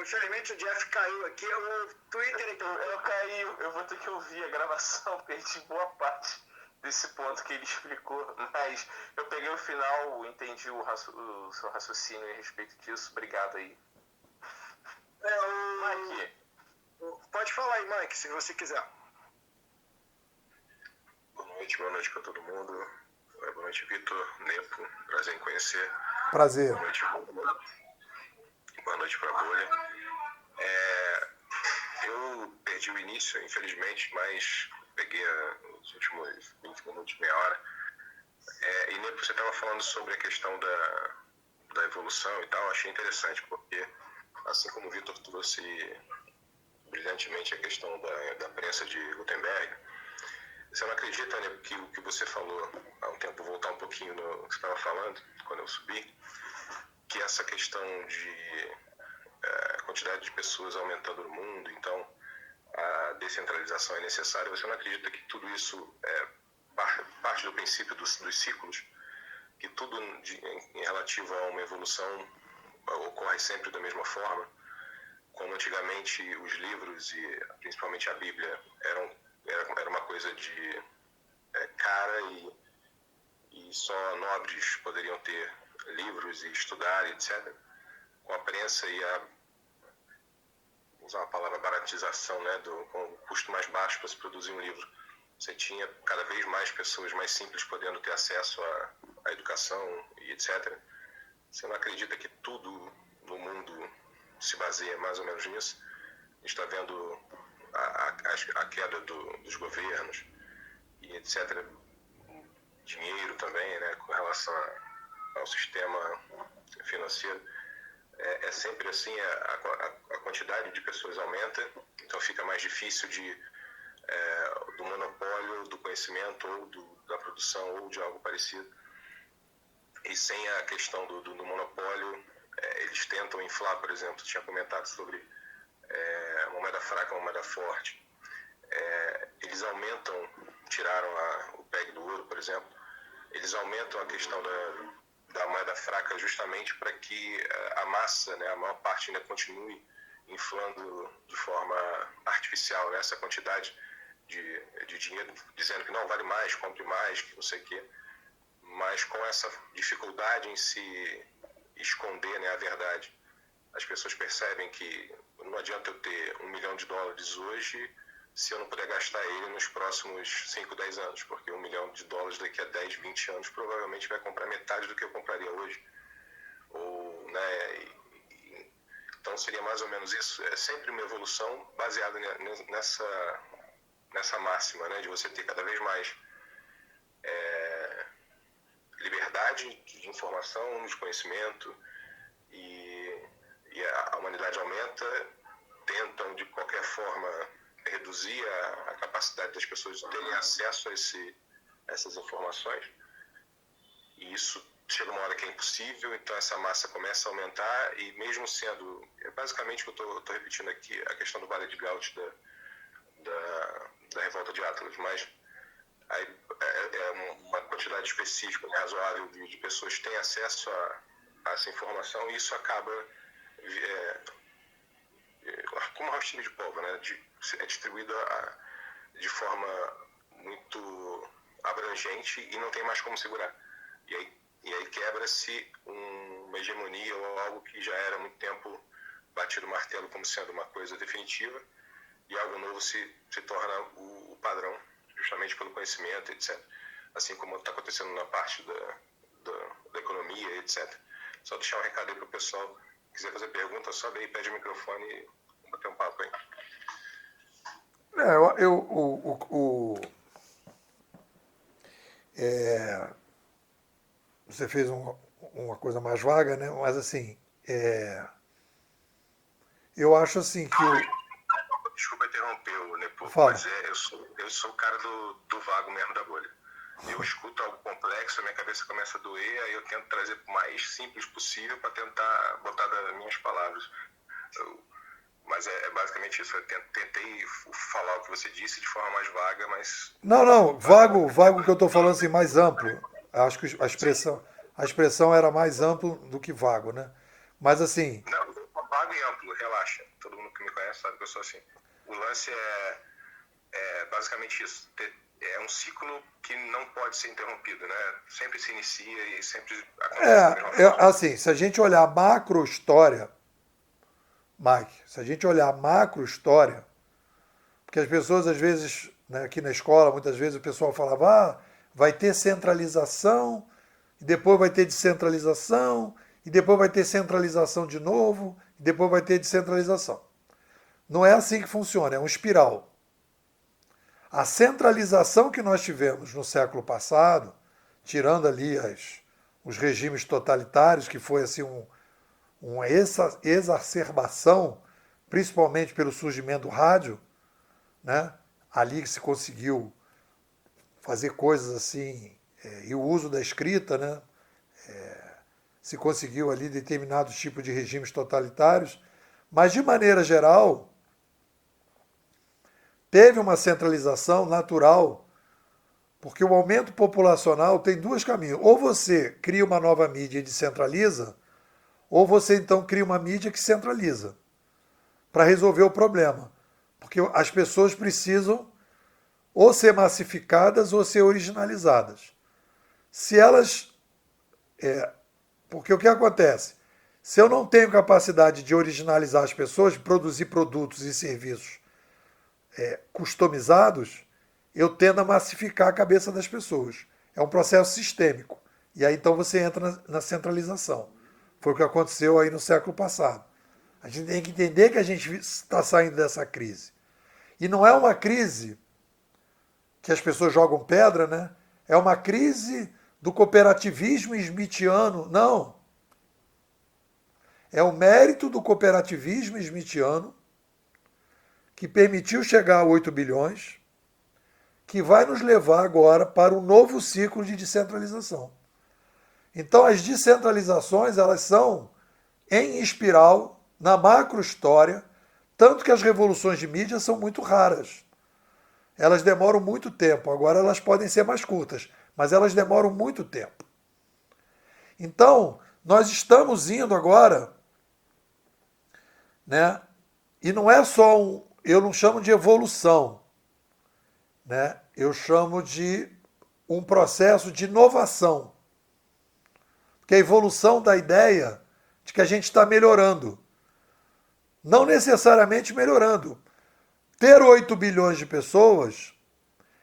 Infelizmente o Jeff caiu aqui, o Twitter aqui. Eu caí, eu vou ter que ouvir a gravação, perdi boa parte desse ponto que ele explicou, mas eu peguei o final, entendi o seu raciocínio a respeito disso. Obrigado aí. Mike, pode falar aí, Mike, se você quiser. Boa noite para todo mundo. Boa noite, Vitor, Nepo, prazer em conhecer. Prazer. Boa noite para a bolha. Eu perdi o início, infelizmente, mas peguei os últimos 20 minutos, meia hora. E Nepo, você estava falando sobre a questão da evolução e tal, achei interessante, porque assim como o Vitor trouxe brilhantemente a questão da prensa de Gutenberg, você não acredita, né, que o que você falou há um tempo, voltar um pouquinho no que você estava falando, quando eu subi, que essa questão de quantidade de pessoas aumentando no mundo, então a descentralização é necessária, você não acredita que tudo isso é parte do princípio dos ciclos, que tudo em relativo a uma evolução ocorre sempre da mesma forma, como antigamente os livros e principalmente a Bíblia era uma coisa de cara e só nobres poderiam ter livros e estudar, etc. Com a prensa e usar a palavra baratização, né, com o custo mais baixo para se produzir um livro, você tinha cada vez mais pessoas mais simples podendo ter acesso à educação e etc. Você não acredita que tudo no mundo se baseia mais ou menos nisso? A gente está vendo a queda dos governos e etc. Dinheiro também, né, com relação ao sistema financeiro. É sempre assim, a quantidade de pessoas aumenta, então fica mais difícil do monopólio do conhecimento ou da produção ou de algo parecido. E sem a questão do monopólio, eles tentam inflar, por exemplo, tinha comentado sobre uma moeda fraca, uma moeda forte. Eles aumentam, tiraram o PEG do ouro, por exemplo, eles aumentam a questão da moeda fraca justamente para que a massa, né, a maior parte ainda continue inflando de forma artificial, né, essa quantidade de dinheiro, dizendo que não vale mais, compre mais, que não sei o quê. Mas com essa dificuldade em se esconder, né, a verdade, as pessoas percebem que não adianta eu ter $1 milhão hoje se eu não puder gastar ele nos próximos 5, 10 anos, porque $1 milhão daqui a 10, 20 anos provavelmente vai comprar metade do que eu compraria hoje. Então seria mais ou menos isso. É sempre uma evolução baseada nessa máxima, né, de você ter cada vez mais liberdade de informação, de conhecimento, e a humanidade aumenta, tentam de qualquer forma reduzir a capacidade das pessoas de terem acesso a essas informações, e isso chega uma hora que é impossível, então essa massa começa a aumentar, e mesmo sendo, basicamente o que eu estou repetindo aqui, a questão do Vale de Gaut da revolta de Atlas, mas aí uma quantidade específica, razoável de pessoas têm acesso a essa informação, e isso acaba como um rastilho de pólvora, né? É distribuído de forma muito abrangente e não tem mais como segurar. E aí quebra-se uma hegemonia ou algo que já era há muito tempo batido o martelo como sendo uma coisa definitiva, e algo novo se torna o padrão, justamente pelo conhecimento, etc. Assim como está acontecendo na parte da economia, etc. Só deixar um recado aí para o pessoal, quiser fazer pergunta, sobe aí, pede o microfone e vamos bater um papo aí. Você fez uma coisa mais vaga, né? Mas assim, eu acho assim que Desculpa interromper, Nepo, Fala. mas eu sou o cara do vago mesmo da bolha. Eu escuto algo complexo, a minha cabeça começa a doer, aí eu tento trazer o mais simples possível para tentar botar das minhas palavras. Mas é basicamente isso. Eu tentei falar o que você disse de forma mais vaga, mas... Não, vago que eu estou falando assim, mais amplo. Acho que a expressão era mais amplo do que vago, né? Mas assim, Não, vago e amplo, relaxa. Todo mundo que me conhece sabe que eu sou assim. O lance é basicamente isso. É um ciclo que não pode ser interrompido, né? Sempre se inicia e sempre acontece da mesma forma. assim, se a gente olhar a macro história, Mike, se a gente olhar a macro história, porque as pessoas às vezes, né, aqui na escola, muitas vezes o pessoal falava, vai ter centralização, e depois vai ter descentralização, e depois vai ter centralização de novo, e depois vai ter descentralização. Não é assim que funciona, é um espiral. A centralização que nós tivemos no século passado, tirando ali os regimes totalitários, que foi assim uma exacerbação, principalmente pelo surgimento do rádio, né? Ali que se conseguiu fazer coisas assim, e o uso da escrita, né? Se conseguiu ali determinados tipos de regimes totalitários, mas de maneira geral teve uma centralização natural, porque o aumento populacional tem dois caminhos. Ou você cria uma nova mídia e descentraliza, ou você então cria uma mídia que centraliza para resolver o problema. Porque as pessoas precisam ou ser massificadas ou ser originalizadas. Se elas... porque o que acontece? Se eu não tenho capacidade de originalizar as pessoas, de produzir produtos e serviços customizados, eu tendo a massificar a cabeça das pessoas. É um processo sistêmico. E aí então você entra na centralização. Foi o que aconteceu aí no século passado. A gente tem que entender que a gente está saindo dessa crise. E não é uma crise que as pessoas jogam pedra, né? É uma crise do cooperativismo smithiano. Não. É o mérito do cooperativismo smithiano que permitiu chegar a 8 bilhões, que vai nos levar agora para um novo ciclo de descentralização. Então, as descentralizações, elas são em espiral, na macro história, tanto que as revoluções de mídia são muito raras. Elas demoram muito tempo. Agora elas podem ser mais curtas, mas elas demoram muito tempo. Então, nós estamos indo agora, né? E não é só eu não chamo de evolução, né? Eu chamo de um processo de inovação. Porque a evolução da ideia de que a gente está melhorando. Não necessariamente melhorando. Ter 8 bilhões de pessoas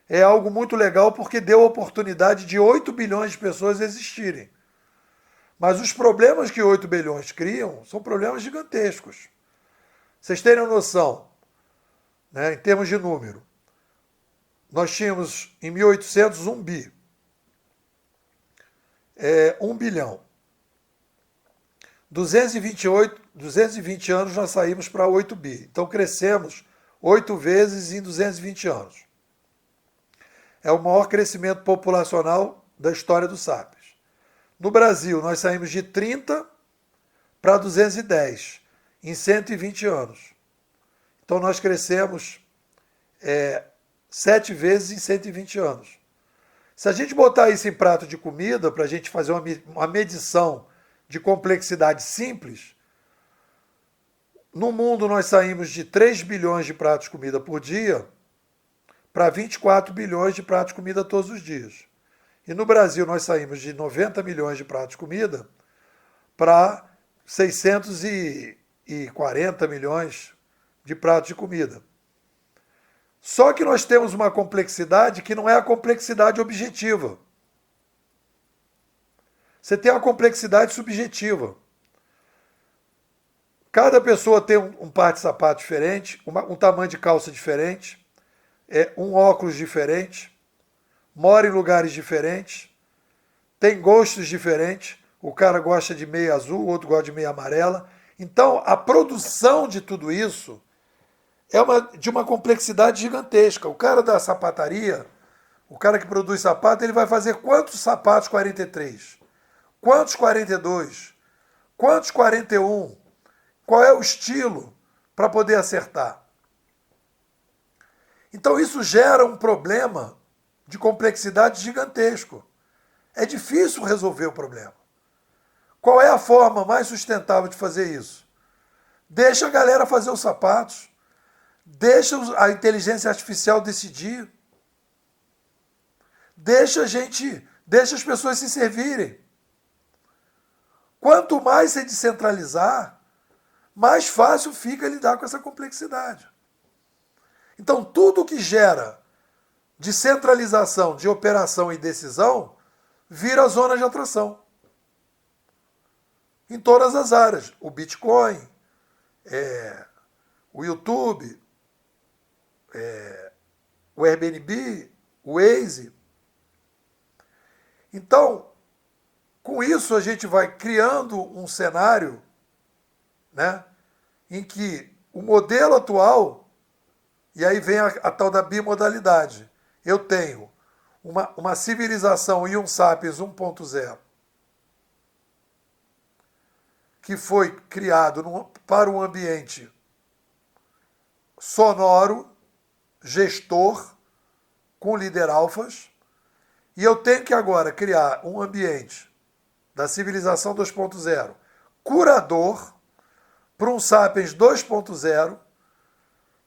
é algo muito legal porque deu a oportunidade de 8 bilhões de pessoas existirem. Mas os problemas que 8 bilhões criam são problemas gigantescos. Vocês terem uma noção, né, em termos de número, nós tínhamos em 1800 1 bi. 1 bilhão. 220 anos nós saímos para 8 bi. Então crescemos 8 vezes em 220 anos. É o maior crescimento populacional da história do Sapiens. No Brasil, nós saímos de 30 para 210 em 120 anos. Então nós crescemos 7 vezes em 120 anos. Se a gente botar isso em prato de comida, para a gente fazer uma medição de complexidade simples, no mundo nós saímos de 3 bilhões de pratos de comida por dia para 24 bilhões de pratos de comida todos os dias. E no Brasil nós saímos de 90 milhões de pratos de comida para 640 milhões de pratos de comida. Só que nós temos uma complexidade que não é a complexidade objetiva. Você tem a complexidade subjetiva. Cada pessoa tem um par de sapato diferente, um tamanho de calça diferente, um óculos diferente, mora em lugares diferentes, tem gostos diferentes. O cara gosta de meia azul, o outro gosta de meia amarela. Então, a produção de tudo isso é de uma complexidade gigantesca. O cara da sapataria, o cara que produz sapato, ele vai fazer quantos sapatos 43? Quantos 42? Quantos 41? Qual é o estilo para poder acertar? Então isso gera um problema de complexidade gigantesco. É difícil resolver o problema. Qual é a forma mais sustentável de fazer isso? Deixa a galera fazer os sapatos. Deixa a inteligência artificial decidir. Deixa as pessoas se servirem. Quanto mais se descentralizar, mais fácil fica lidar com essa complexidade. Então, tudo que gera descentralização de operação e decisão vira zona de atração. Em todas as áreas. O Bitcoin, o YouTube, o Airbnb, o Waze. Então, com isso a gente vai criando um cenário, né, em que o modelo atual, e aí vem a tal da bimodalidade. Eu tenho uma civilização e um Sapiens 1.0 que foi criado para um ambiente sonoro, gestor, com líder alfas, e eu tenho que agora criar um ambiente da civilização 2.0 curador para um Sapiens 2.0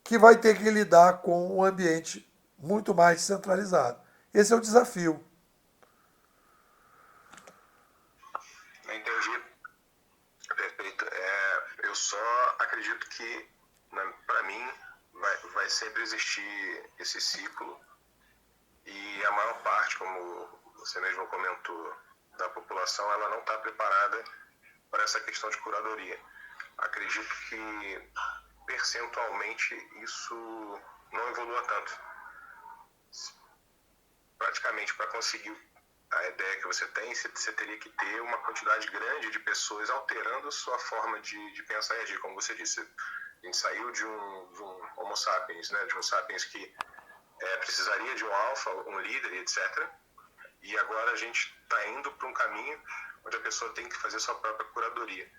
que vai ter que lidar com um ambiente muito mais descentralizado. Esse é o desafio. Entendi. Perfeito. Eu só acredito que, para mim, vai sempre existir esse ciclo e a maior parte, como você mesmo comentou, da população, ela não está preparada para essa questão de curadoria. Acredito que percentualmente isso não evolua tanto. Praticamente, para conseguir a ideia que você tem, você teria que ter uma quantidade grande de pessoas alterando sua forma de pensar e agir. Como você disse, a gente saiu de um Homo sapiens, né, de um sapiens que precisaria de um alfa, um líder, etc. E agora a gente está indo para um caminho onde a pessoa tem que fazer sua própria curadoria.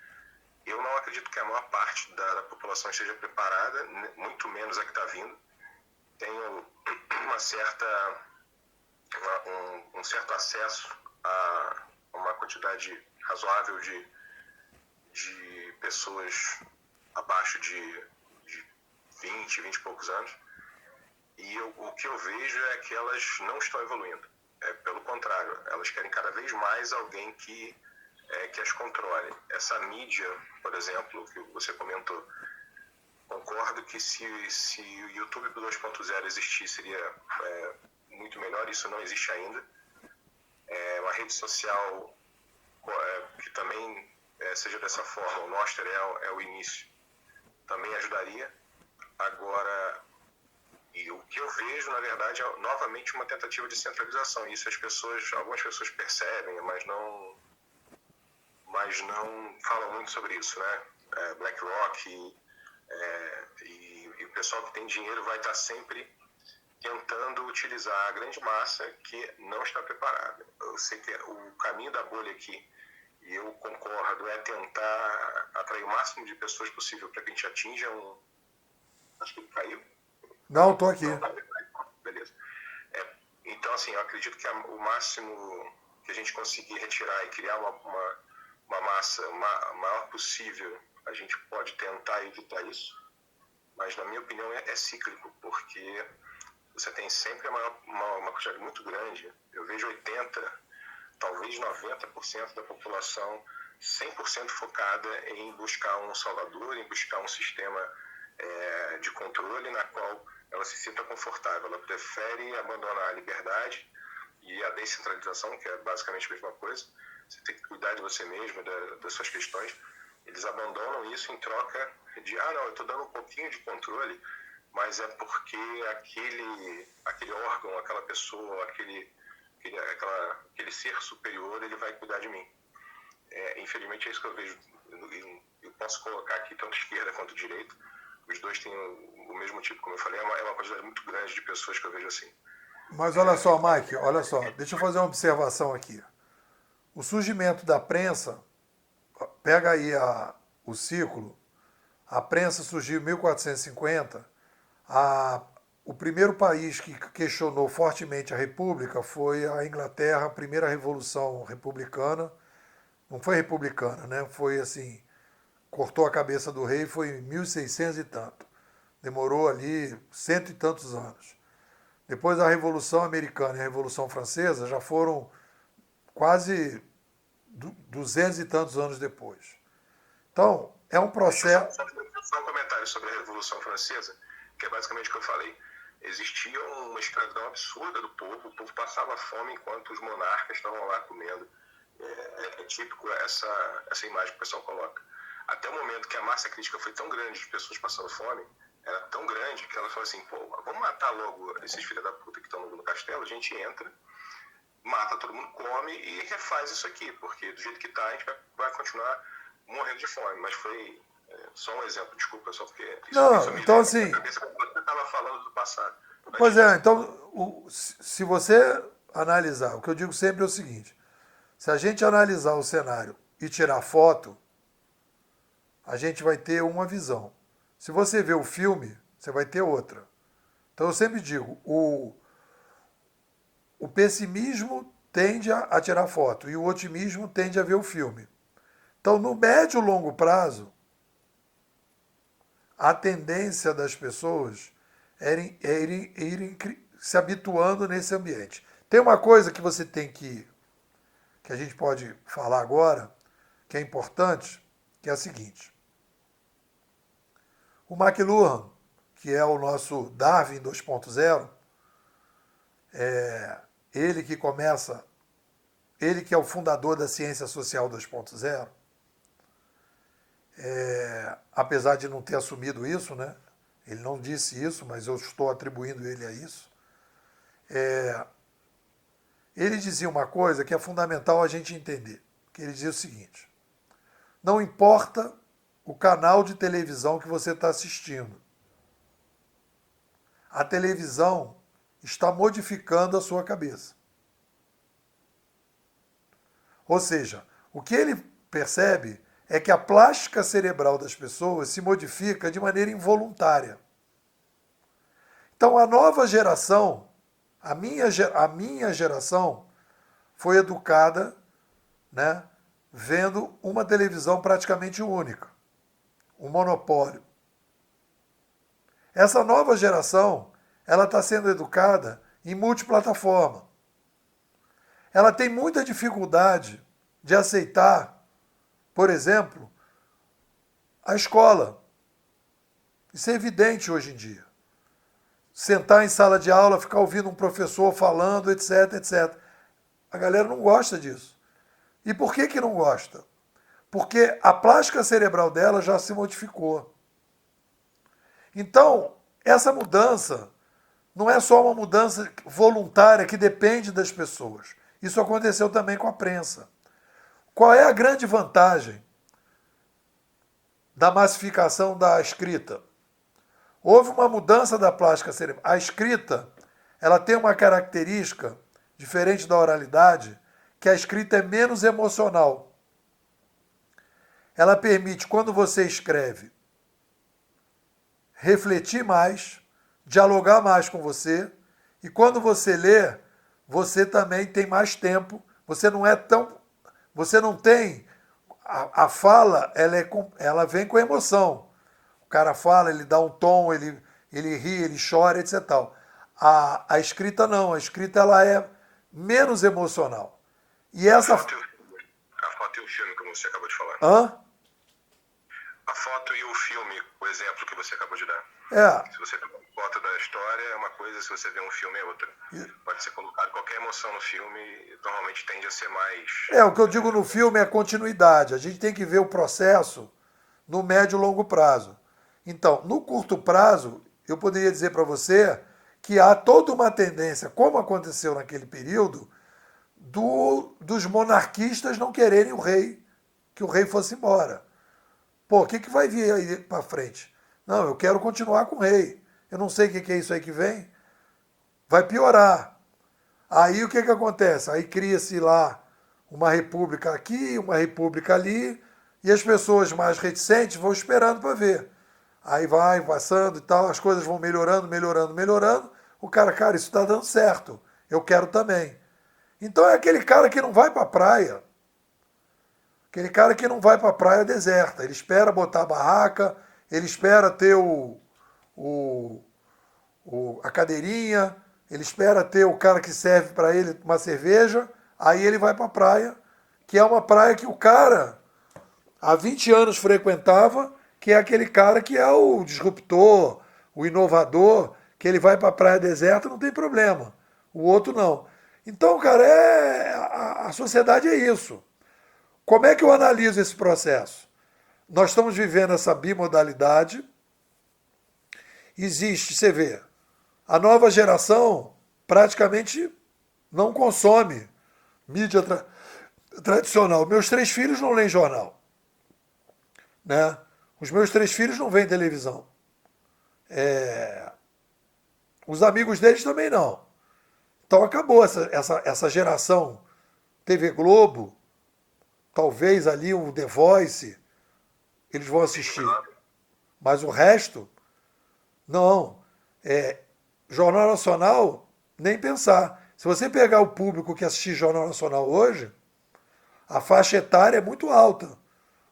Eu não acredito que a maior parte da população esteja preparada, muito menos a que está vindo. Tenho um certo acesso a uma quantidade razoável de pessoas abaixo de 20 e poucos anos. E o que eu vejo é que elas não estão evoluindo. Pelo contrário, elas querem cada vez mais alguém que as controle. Essa mídia, por exemplo, que você comentou, concordo que se o YouTube 2.0 existir, seria muito melhor. Isso não existe ainda. Uma rede social que também seja dessa forma, o Nostr é o início, também ajudaria. Agora, e o que eu vejo, na verdade, é novamente uma tentativa de centralização. Isso algumas pessoas percebem, mas não falam muito sobre isso, né? BlackRock e o pessoal que tem dinheiro vai estar sempre tentando utilizar a grande massa que não está preparada. Eu sei que o caminho da bolha aqui, e eu concordo, é tentar atrair o máximo de pessoas possível para que a gente atinja Acho que caiu. Não, estou aqui. Beleza. Então, assim, eu acredito que o máximo que a gente conseguir retirar e criar uma massa maior possível, a gente pode tentar evitar isso. Mas, na minha opinião, é cíclico, porque você tem sempre uma quantidade muito grande. Eu vejo 80%, talvez 90% da população 100% focada em buscar um salvador, em buscar um sistema de controle na qual ela se sinta confortável. Ela prefere abandonar a liberdade e a descentralização, que é basicamente a mesma coisa. Você tem que cuidar de você mesmo, das suas questões, eles abandonam isso em troca de, não, eu estou dando um pouquinho de controle, mas é porque aquele órgão, aquela pessoa, aquele ser superior, ele vai cuidar de mim. Infelizmente é isso que eu vejo. Eu posso colocar aqui tanto esquerda quanto direita. Os dois têm o mesmo tipo, como eu falei. É uma quantidade muito grande de pessoas que eu vejo assim. Mas olha só, Mike, olha só, deixa eu fazer uma observação aqui. O surgimento da prensa, pega aí o ciclo, a prensa surgiu em 1450, o primeiro país que questionou fortemente a República foi a Inglaterra, a primeira revolução republicana, não foi republicana, né? Foi assim, cortou a cabeça do rei, foi em 1600 e tanto. Demorou ali 100 e tantos anos. Depois a Revolução Americana e a Revolução Francesa já foram quase 200 e tantos anos depois. Então, é um processo... Só um comentário sobre a Revolução Francesa, que é basicamente o que eu falei. Existia uma escravidão absurda do povo, o povo passava fome enquanto os monarcas estavam lá comendo. É típico essa imagem que o pessoal coloca. Até o momento que a massa crítica foi tão grande de pessoas passando fome, era tão grande que ela falou assim, vamos matar logo esses filhos da puta que estão no castelo, a gente entra, mata todo mundo, come e refaz isso aqui, porque do jeito que está a gente vai continuar morrendo de fome. Mas foi só um exemplo, desculpa, só porque isso me então assim... cabeça quando você estava falando do passado. Pois então, se você analisar, o que eu digo sempre é o seguinte, se a gente analisar o cenário e tirar foto, a gente vai ter uma visão. Se você vê o filme, você vai ter outra. Então eu sempre digo, o pessimismo tende a tirar foto e o otimismo tende a ver o filme. Então, no médio e longo prazo, a tendência das pessoas é irem se habituando nesse ambiente. Tem uma coisa que você tem que a gente pode falar agora, que é importante, que é a seguinte. O McLuhan, que é o nosso Darwin 2.0, ele que é o fundador da ciência social 2.0, apesar de não ter assumido isso, né? Ele não disse isso, mas eu estou atribuindo ele a isso. Ele dizia uma coisa que é fundamental a gente entender, que ele dizia o seguinte, não importa o canal de televisão que você está assistindo, a televisão está modificando a sua cabeça. Ou seja, o que ele percebe é que a plástica cerebral das pessoas se modifica de maneira involuntária. Então, a nova geração, a minha geração, foi educada, né, vendo uma televisão praticamente única, um monopólio. Essa nova geração, ela está sendo educada em multiplataforma. Ela tem muita dificuldade de aceitar, por exemplo, a escola. Isso é evidente hoje em dia. Sentar em sala de aula, ficar ouvindo um professor falando, etc, etc. A galera não gosta disso. E por que não gosta? Porque a plástica cerebral dela já se modificou. Então, essa mudança não é só uma mudança voluntária que depende das pessoas. Isso aconteceu também com a prensa. Qual é a grande vantagem da massificação da escrita? Houve uma mudança da plástica cerebral. A escrita, ela tem uma característica diferente da oralidade, que a escrita é menos emocional. Ela permite, quando você escreve, refletir mais, dialogar mais com você, e quando você lê, você também tem mais tempo, você não tem, a fala, ela vem com emoção. O cara fala, ele dá um tom, ele ri, ele chora, etc. A escrita não, a escrita ela é menos emocional. E essa... A foto e o filme, como você acabou de falar. Hã? A foto e o filme, o exemplo que você acabou de dar. Se você vê uma foto da história é uma coisa, se você vê um filme é outra. Pode ser colocado qualquer emoção no filme, normalmente tende a ser mais... O que eu digo no filme é a continuidade. A gente tem que ver o processo no médio e longo prazo. Então, no curto prazo, eu poderia dizer para você que há toda uma tendência, como aconteceu naquele período, dos monarquistas não quererem que o rei fosse embora. Pô, o que vai vir aí para frente? Não, eu quero continuar com o rei. Eu não sei o que é isso aí que vem. Vai piorar. Aí o que acontece? Aí cria-se lá uma república aqui, uma república ali, e as pessoas mais reticentes vão esperando para ver. Aí vai passando e tal, as coisas vão melhorando, melhorando, melhorando. O cara, isso está dando certo. Eu quero também. Então é aquele cara que não vai para a praia. Aquele cara que não vai para a praia deserta. Ele espera botar a barraca, ele espera ter a cadeirinha, ele espera ter o cara que serve para ele uma cerveja, aí ele vai para a praia, que é uma praia que o cara há 20 anos frequentava, que é aquele cara que é o disruptor, o inovador, que ele vai para a praia deserta, não tem problema. O outro não. Então, cara, a sociedade é isso. Como é que eu analiso esse processo? Nós estamos vivendo essa bimodalidade. Existe, você vê, a nova geração praticamente não consome mídia tradicional. Meus 3 filhos não leem jornal. Né? Os meus 3 filhos não veem televisão. Os amigos deles também não. Então acabou essa geração TV Globo, talvez ali um The Voice, eles vão assistir. Mas o resto, não. Jornal Nacional, nem pensar. Se você pegar o público que assiste Jornal Nacional hoje, a faixa etária é muito alta.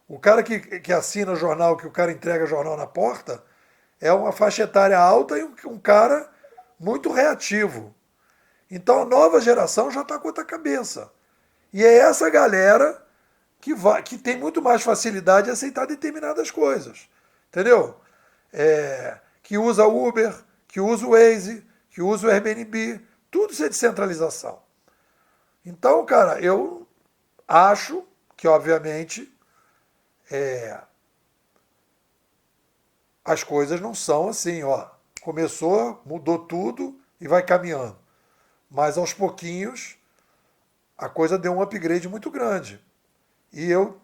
O cara que assina o jornal, que o cara entrega jornal na porta, é uma faixa etária alta e um cara muito reativo. Então a nova geração já está com outra cabeça. E é essa galera que tem muito mais facilidade de aceitar determinadas coisas. Entendeu? Que usa Uber, que usa o Waze, que usa o Airbnb. Tudo isso é descentralização. Então, cara, eu acho que, obviamente, as coisas não são assim, ó. Começou, mudou tudo e vai caminhando. Mas aos pouquinhos a coisa deu um upgrade muito grande. E eu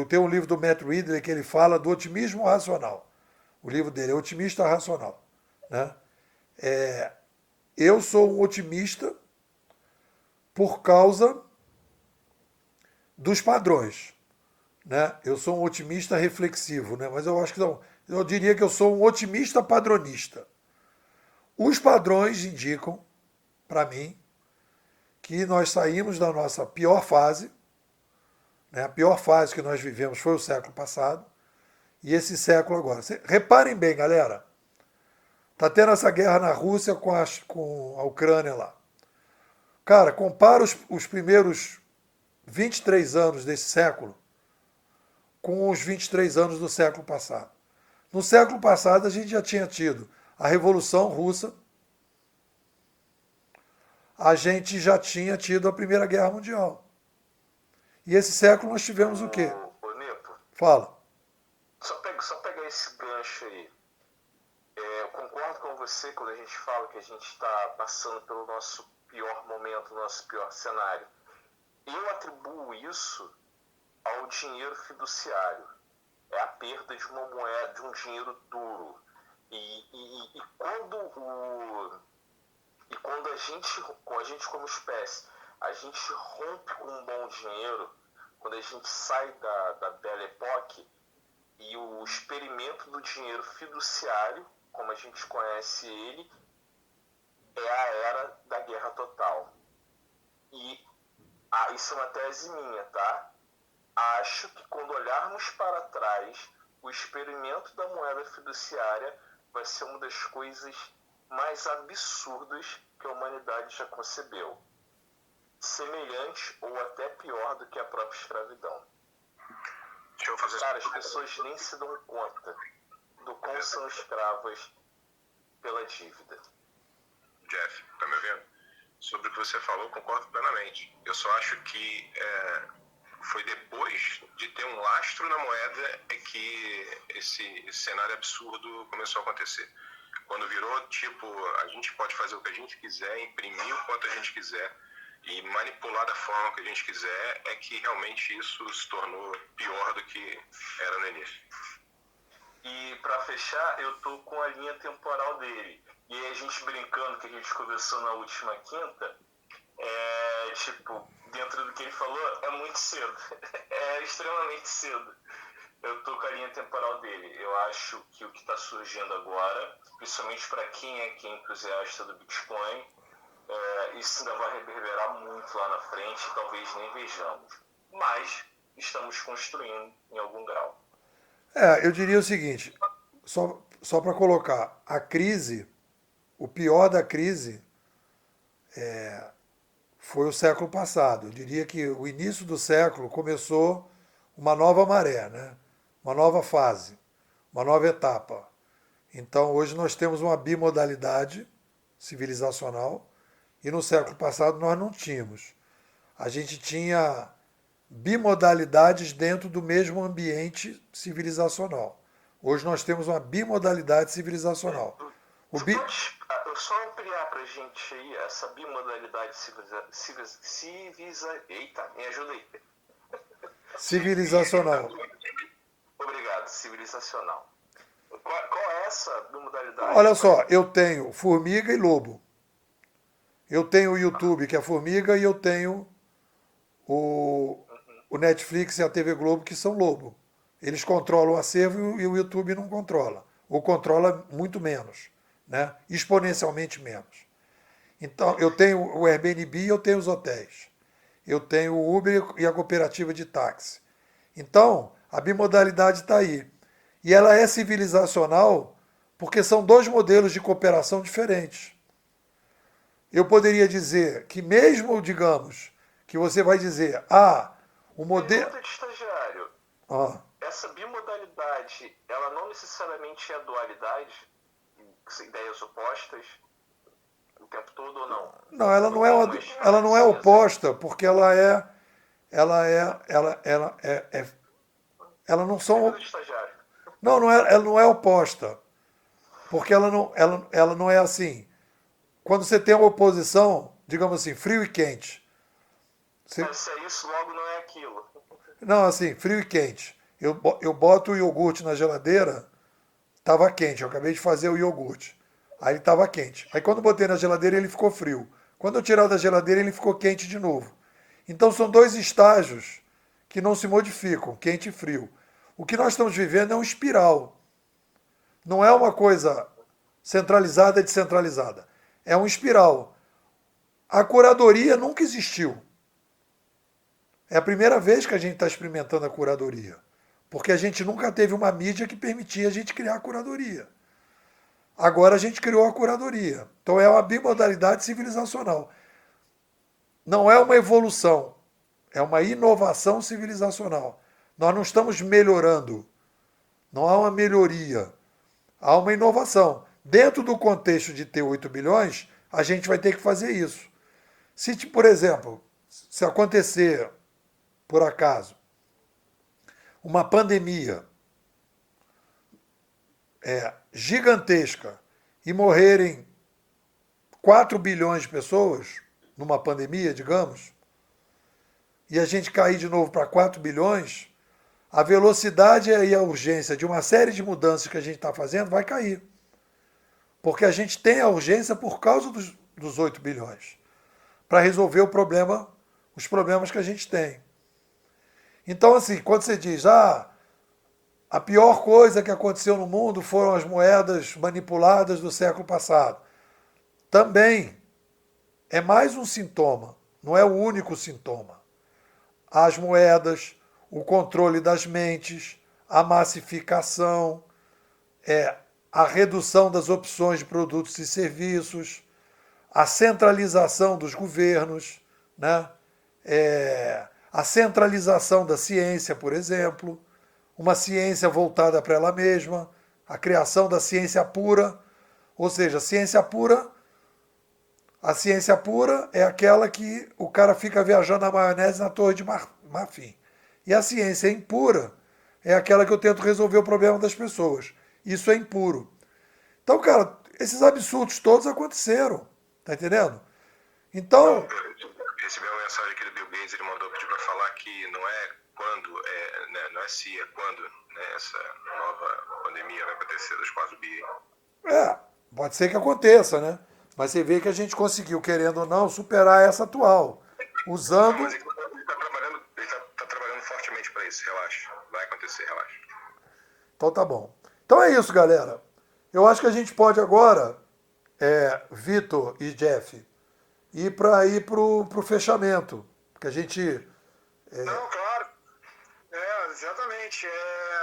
tenho um livro do Matt Ridley que ele fala do otimismo racional. O livro dele é Otimista Racional. Né? Eu sou um otimista por causa dos padrões. Né? Eu sou um otimista reflexivo, né? Mas eu acho que não. Eu diria que eu sou um otimista padronista. Os padrões indicam, para mim, que nós saímos da nossa pior fase. Né? A pior fase que nós vivemos foi o século passado. E esse século agora. Reparem bem, galera. Está tendo essa guerra na Rússia com a Ucrânia lá. Cara, compara os primeiros 23 anos desse século com os 23 anos do século passado. No século passado, a gente já tinha tido a Revolução Russa, a gente já tinha tido a Primeira Guerra Mundial. E esse século nós tivemos o quê? Ô, Nico, Fala. só pegar esse gancho aí. Eu concordo com você quando a gente fala que a gente está passando pelo nosso pior momento, nosso pior cenário. Eu atribuo isso ao dinheiro fiduciário. É a perda de uma moeda, de um dinheiro duro. E quando a gente como espécie, a gente rompe com um bom dinheiro, quando a gente sai da Belle Époque, e o experimento do dinheiro fiduciário, como a gente conhece ele, é a era da guerra total. E isso é uma tese minha, tá? Acho que quando olharmos para trás, o experimento da moeda fiduciária vai ser uma das coisas mais absurdas que a humanidade já concebeu. Semelhante ou até pior do que a própria escravidão. Deixa eu fazer Cara, as pessoas nem se dão conta do quão são escravas pela dívida. Jeff, tá me ouvindo? Sobre o que você falou, concordo plenamente. Eu só acho que foi depois de ter um lastro na moeda é que esse cenário absurdo começou a acontecer. Quando virou, tipo, a gente pode fazer o que a gente quiser, imprimir o quanto a gente quiser e manipular da forma que a gente quiser, é que realmente isso se tornou pior do que era no início. E para fechar, eu tô com a linha temporal dele. E aí a gente brincando que a gente conversou na última quinta, tipo, dentro do que ele falou, é muito cedo. É extremamente cedo. Eu tô com a linha temporal dele. Eu acho que o que está surgindo agora, principalmente para quem é entusiasta do Bitcoin, isso ainda vai reverberar muito lá na frente, talvez nem vejamos. Mas estamos construindo em algum grau. Eu diria o seguinte, só para colocar, a crise, o pior da crise foi o século passado. Eu diria que o início do século começou uma nova maré, né? Uma nova fase, uma nova etapa. Então, hoje nós temos uma bimodalidade civilizacional e no século passado nós não tínhamos. A gente tinha bimodalidades dentro do mesmo ambiente civilizacional. Hoje nós temos uma bimodalidade civilizacional. Pode só ampliar para a gente aí essa bimodalidade Eita, me ajuda aí. Civilizacional. Obrigado, civilizacional. Qual é essa bimodalidade? Olha só, eu tenho formiga e lobo. Eu tenho o YouTube, que é formiga, e eu tenho o Netflix e a TV Globo, que são lobo. Eles controlam o acervo e o YouTube não controla. Ou controla muito menos, né? Exponencialmente menos. Então, eu tenho o Airbnb e eu tenho os hotéis. Eu tenho o Uber e a cooperativa de táxi. Então, a bimodalidade está aí. E ela é civilizacional porque são dois modelos de cooperação diferentes. Eu poderia dizer que mesmo, digamos, que você vai dizer, o modelo... Pergunta de estagiário. Essa bimodalidade, ela não necessariamente é dualidade? Ideias opostas o tempo todo ou não? Não, ela não é oposta, porque ela não são... Não, ela não é oposta. Porque ela não é assim. Quando você tem uma oposição, digamos assim, frio e quente. Mas se é isso, logo não é aquilo. Não, assim, frio e quente. Eu boto o iogurte na geladeira, estava quente. Eu acabei de fazer o iogurte. Aí estava quente. Aí quando eu botei na geladeira, ele ficou frio. Quando eu tirar da geladeira, ele ficou quente de novo. Então são dois estágios que não se modificam, quente e frio. O que nós estamos vivendo é um espiral. Não é uma coisa centralizada e descentralizada. É um espiral. A curadoria nunca existiu. É a primeira vez que a gente está experimentando a curadoria. Porque a gente nunca teve uma mídia que permitia a gente criar a curadoria. Agora a gente criou a curadoria. Então é uma bimodalidade civilizacional. Não é uma evolução, é uma inovação civilizacional. Nós não estamos melhorando. Não há uma melhoria. Há uma inovação. Dentro do contexto de ter 8 bilhões, a gente vai ter que fazer isso. Se, por exemplo, se acontecer, por acaso, uma pandemia gigantesca e morrerem 4 bilhões de pessoas numa pandemia, digamos, e a gente cair de novo para 4 bilhões, a velocidade e a urgência de uma série de mudanças que a gente está fazendo vai cair. Porque a gente tem a urgência por causa dos 8 bilhões, para resolver os problemas que a gente tem. Então, assim, quando você diz, a pior coisa que aconteceu no mundo foram as moedas manipuladas do século passado. Também é mais um sintoma, não é o único sintoma. As moedas, o controle das mentes, a massificação, a redução das opções de produtos e serviços, a centralização dos governos, né? A centralização da ciência, por exemplo, uma ciência voltada para ela mesma, a criação da ciência pura, ou seja, a ciência pura é aquela que o cara fica viajando na maionese na Torre de Marfim. E a ciência impura é aquela que eu tento resolver o problema das pessoas. Isso é impuro. Então, cara, esses absurdos todos aconteceram, tá entendendo? Então, Eu recebi uma mensagem aqui do Bill Gates, ele mandou pedir para falar que não é quando, né, não é se, é quando, né, essa nova pandemia vai acontecer dos 4 bi. pode ser que aconteça, né? Mas você vê que a gente conseguiu, querendo ou não, superar essa atual. Usando. Mas ele tá trabalhando fortemente para isso, relaxa. Vai acontecer, relaxa. Então tá bom. Então é isso, galera. Eu acho que a gente pode agora, Vitor e Jeff, ir pro fechamento. Porque a gente. Não, claro. Exatamente.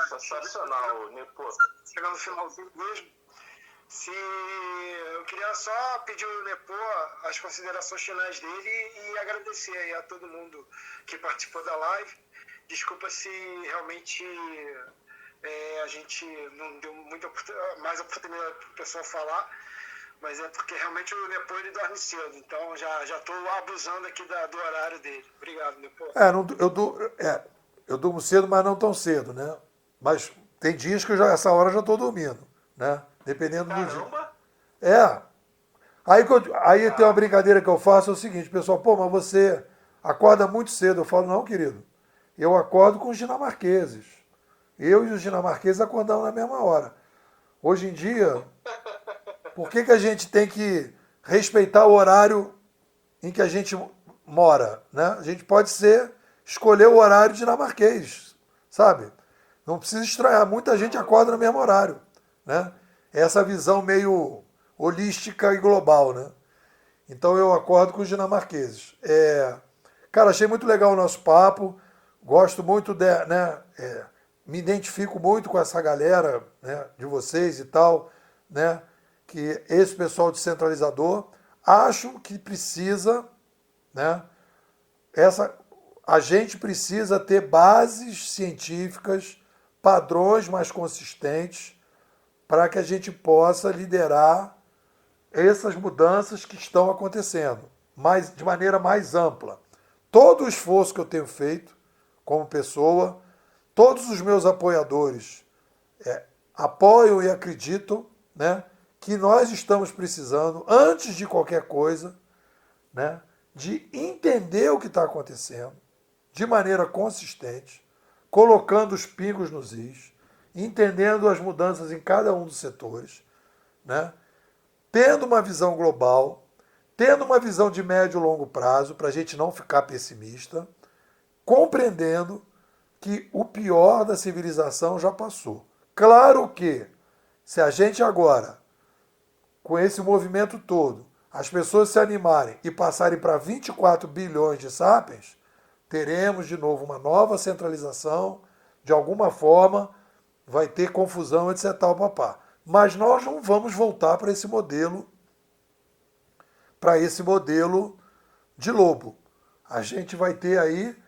Sensacional, Nepo. Chegando no finalzinho mesmo. Eu queria só pedir ao Nepo as considerações finais dele e agradecer aí a todo mundo que participou da live. Desculpa se realmente a gente não deu mais oportunidade para o pessoal falar, mas é porque realmente o Nepo ele dorme cedo, então já estou abusando aqui do horário dele. Obrigado, Nepo. Eu durmo cedo, mas não tão cedo, né? Mas tem dias que essa hora eu já estou dormindo, né? Dependendo do dia. Aí tem uma brincadeira que eu faço, é o seguinte, pessoal, pô, mas você acorda muito cedo. Eu falo, não, querido, eu acordo com os dinamarqueses. Eu e os dinamarqueses acordamos na mesma hora. Hoje em dia, por que a gente tem que respeitar o horário em que a gente mora, né? A gente pode escolher o horário dinamarquês, sabe? Não precisa estranhar, muita gente acorda no mesmo horário, né? Essa visão meio holística e global, né? Então eu acordo com os dinamarqueses. Cara, achei muito legal o nosso papo, gosto muito, me identifico muito com essa galera, né, de vocês e tal, né, que esse pessoal descentralizador, acho que precisa, né, a gente precisa ter bases científicas, padrões mais consistentes, para que a gente possa liderar essas mudanças que estão acontecendo, mas de maneira mais ampla. Todo o esforço que eu tenho feito como pessoa, todos os meus apoiadores apoiam e acreditam, né, que nós estamos precisando, antes de qualquer coisa, né, de entender o que está acontecendo de maneira consistente, colocando os pingos nos is, entendendo as mudanças em cada um dos setores, né? Tendo uma visão global, tendo uma visão de médio e longo prazo, para a gente não ficar pessimista, compreendendo que o pior da civilização já passou. Claro que, se a gente agora, com esse movimento todo, as pessoas se animarem e passarem para 24 bilhões de sapiens, teremos de novo uma nova centralização, de alguma forma vai ter confusão, etc. Papá. Mas nós não vamos voltar para esse modelo de lobo. A gente vai ter aí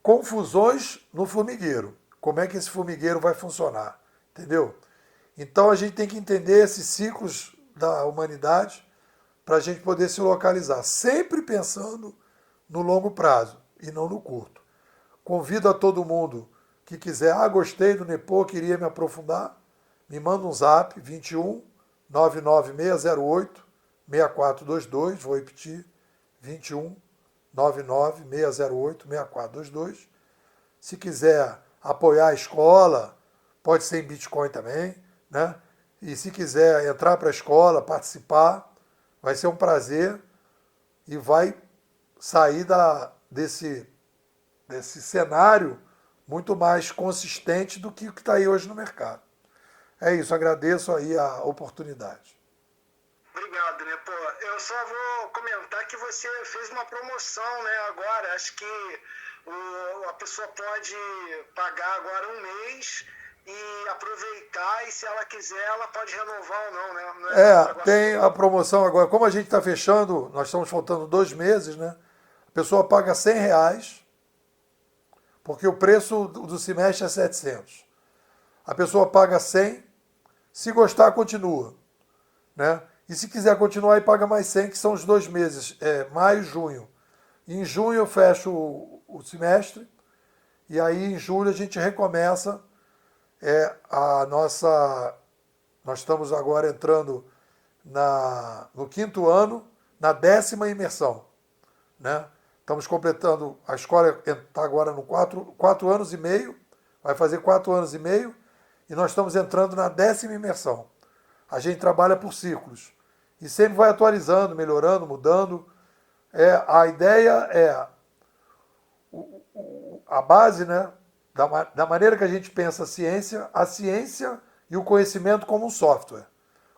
confusões no formigueiro. Como é que esse formigueiro vai funcionar? Entendeu? Então a gente tem que entender esses ciclos da humanidade para a gente poder se localizar, sempre pensando no longo prazo e não no curto. Convido a todo mundo que quiser, gostei do Nepo, queria me aprofundar, me manda um zap, 21 99608 6422, vou repetir, 21 99608 6422. Se quiser apoiar a escola, pode ser em Bitcoin também, né? E se quiser entrar para a escola, participar, vai ser um prazer e vai sair desse cenário muito mais consistente do que o que está aí hoje no mercado. É isso, agradeço aí a oportunidade. Obrigado, Nepo. Eu só vou comentar que você fez uma promoção, né, agora. Acho que a pessoa pode pagar agora um mês e aproveitar, e se ela quiser, ela pode renovar ou não, né? Não tem a promoção agora. Como a gente está fechando, nós estamos faltando 2 meses, né? A pessoa paga R$100, porque o preço do semestre é 700. A pessoa paga 100, Se gostar, continua. Né? E se quiser continuar, aí paga mais 100, que são os 2 meses, maio e junho. E em junho eu fecho o semestre, e aí em julho a gente recomeça a nossa... Nós estamos agora entrando no 5º ano, na 10ª imersão. Né? Estamos completando, a escola está agora no 4 anos e meio, vai fazer 4 anos e meio, e nós estamos entrando na 10ª imersão. A gente trabalha por ciclos. E sempre vai atualizando, melhorando, mudando. A ideia é a base, né, da maneira que a gente pensa a ciência e o conhecimento como um software.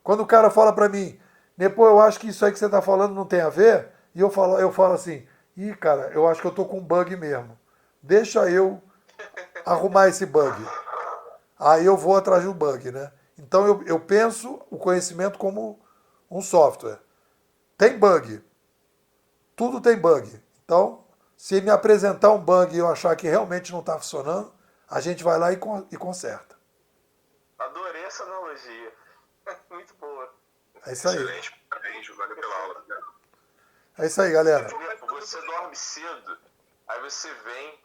Quando o cara fala para mim, depois eu acho que isso aí que você está falando não tem a ver, e eu falo assim, cara, eu acho que eu estou com um bug mesmo. Deixa eu arrumar esse bug. Aí eu vou atrás do bug, né? Então eu penso o conhecimento como um software. Tem bug. Tudo tem bug. Então, se me apresentar um bug e eu achar que realmente não está funcionando, a gente vai lá e conserta. Adorei essa analogia. Muito boa. É isso aí. Excelente, parabéns, valeu pela aula. Né? É isso aí, galera. Você dorme cedo, aí você vem,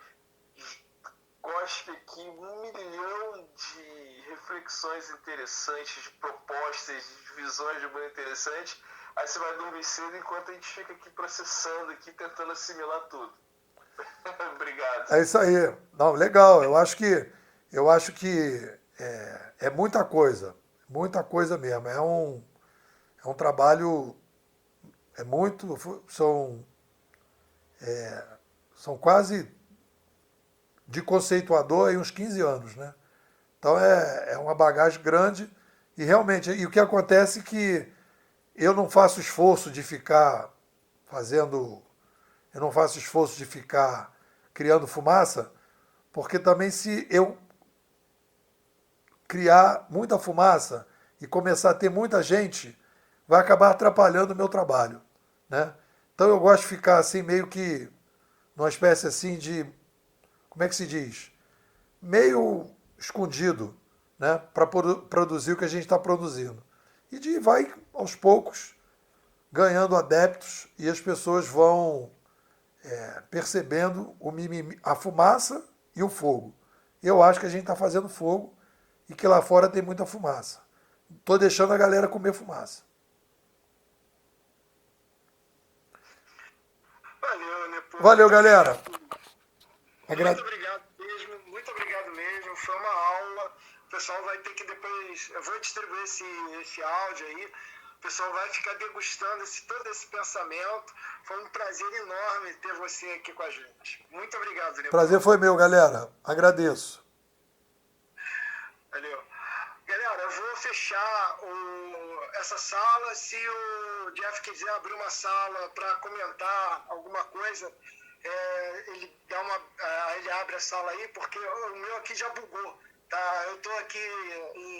cospe aqui 1 milhão de reflexões interessantes, de propostas, de visões de mundo interessantes. Aí você vai dormir cedo enquanto a gente fica aqui processando, aqui tentando assimilar tudo. Obrigado. É isso aí. Não, legal. Eu acho que é muita coisa mesmo. É um trabalho, são quase de conceituador aí uns 15 anos, né? Então é uma bagagem grande e realmente, e o que acontece é que eu não faço esforço de ficar criando fumaça, porque também se eu criar muita fumaça e começar a ter muita gente, vai acabar atrapalhando o meu trabalho, né? Então eu gosto de ficar assim meio que numa espécie assim de, como é que se diz? Meio escondido, né? Para produzir o que a gente está produzindo. E vai aos poucos ganhando adeptos e as pessoas vão percebendo a fumaça e o fogo. Eu acho que a gente está fazendo fogo e que lá fora tem muita fumaça. Estou deixando a galera comer fumaça. Valeu, galera. Muito obrigado mesmo. Foi uma aula. O pessoal vai ter que depois... Eu vou distribuir esse áudio aí. O pessoal vai ficar degustando todo esse pensamento. Foi um prazer enorme ter você aqui com a gente. Muito obrigado, Leopoldo. Prazer foi meu, galera. Agradeço. Valeu. Galera, eu vou fechar essa sala. Se o Jeff quiser abrir uma sala para comentar alguma coisa, ele abre a sala aí, porque o meu aqui já bugou. Tá? Eu estou aqui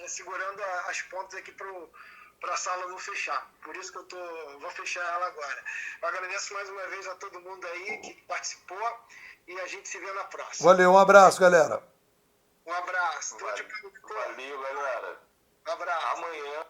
segurando as pontas aqui para a sala não fechar. Por isso que vou fechar ela agora. Eu agradeço mais uma vez a todo mundo aí que participou e a gente se vê na próxima. Valeu, um abraço, galera. Um abraço. Valeu, galera. Um abraço. Amanhã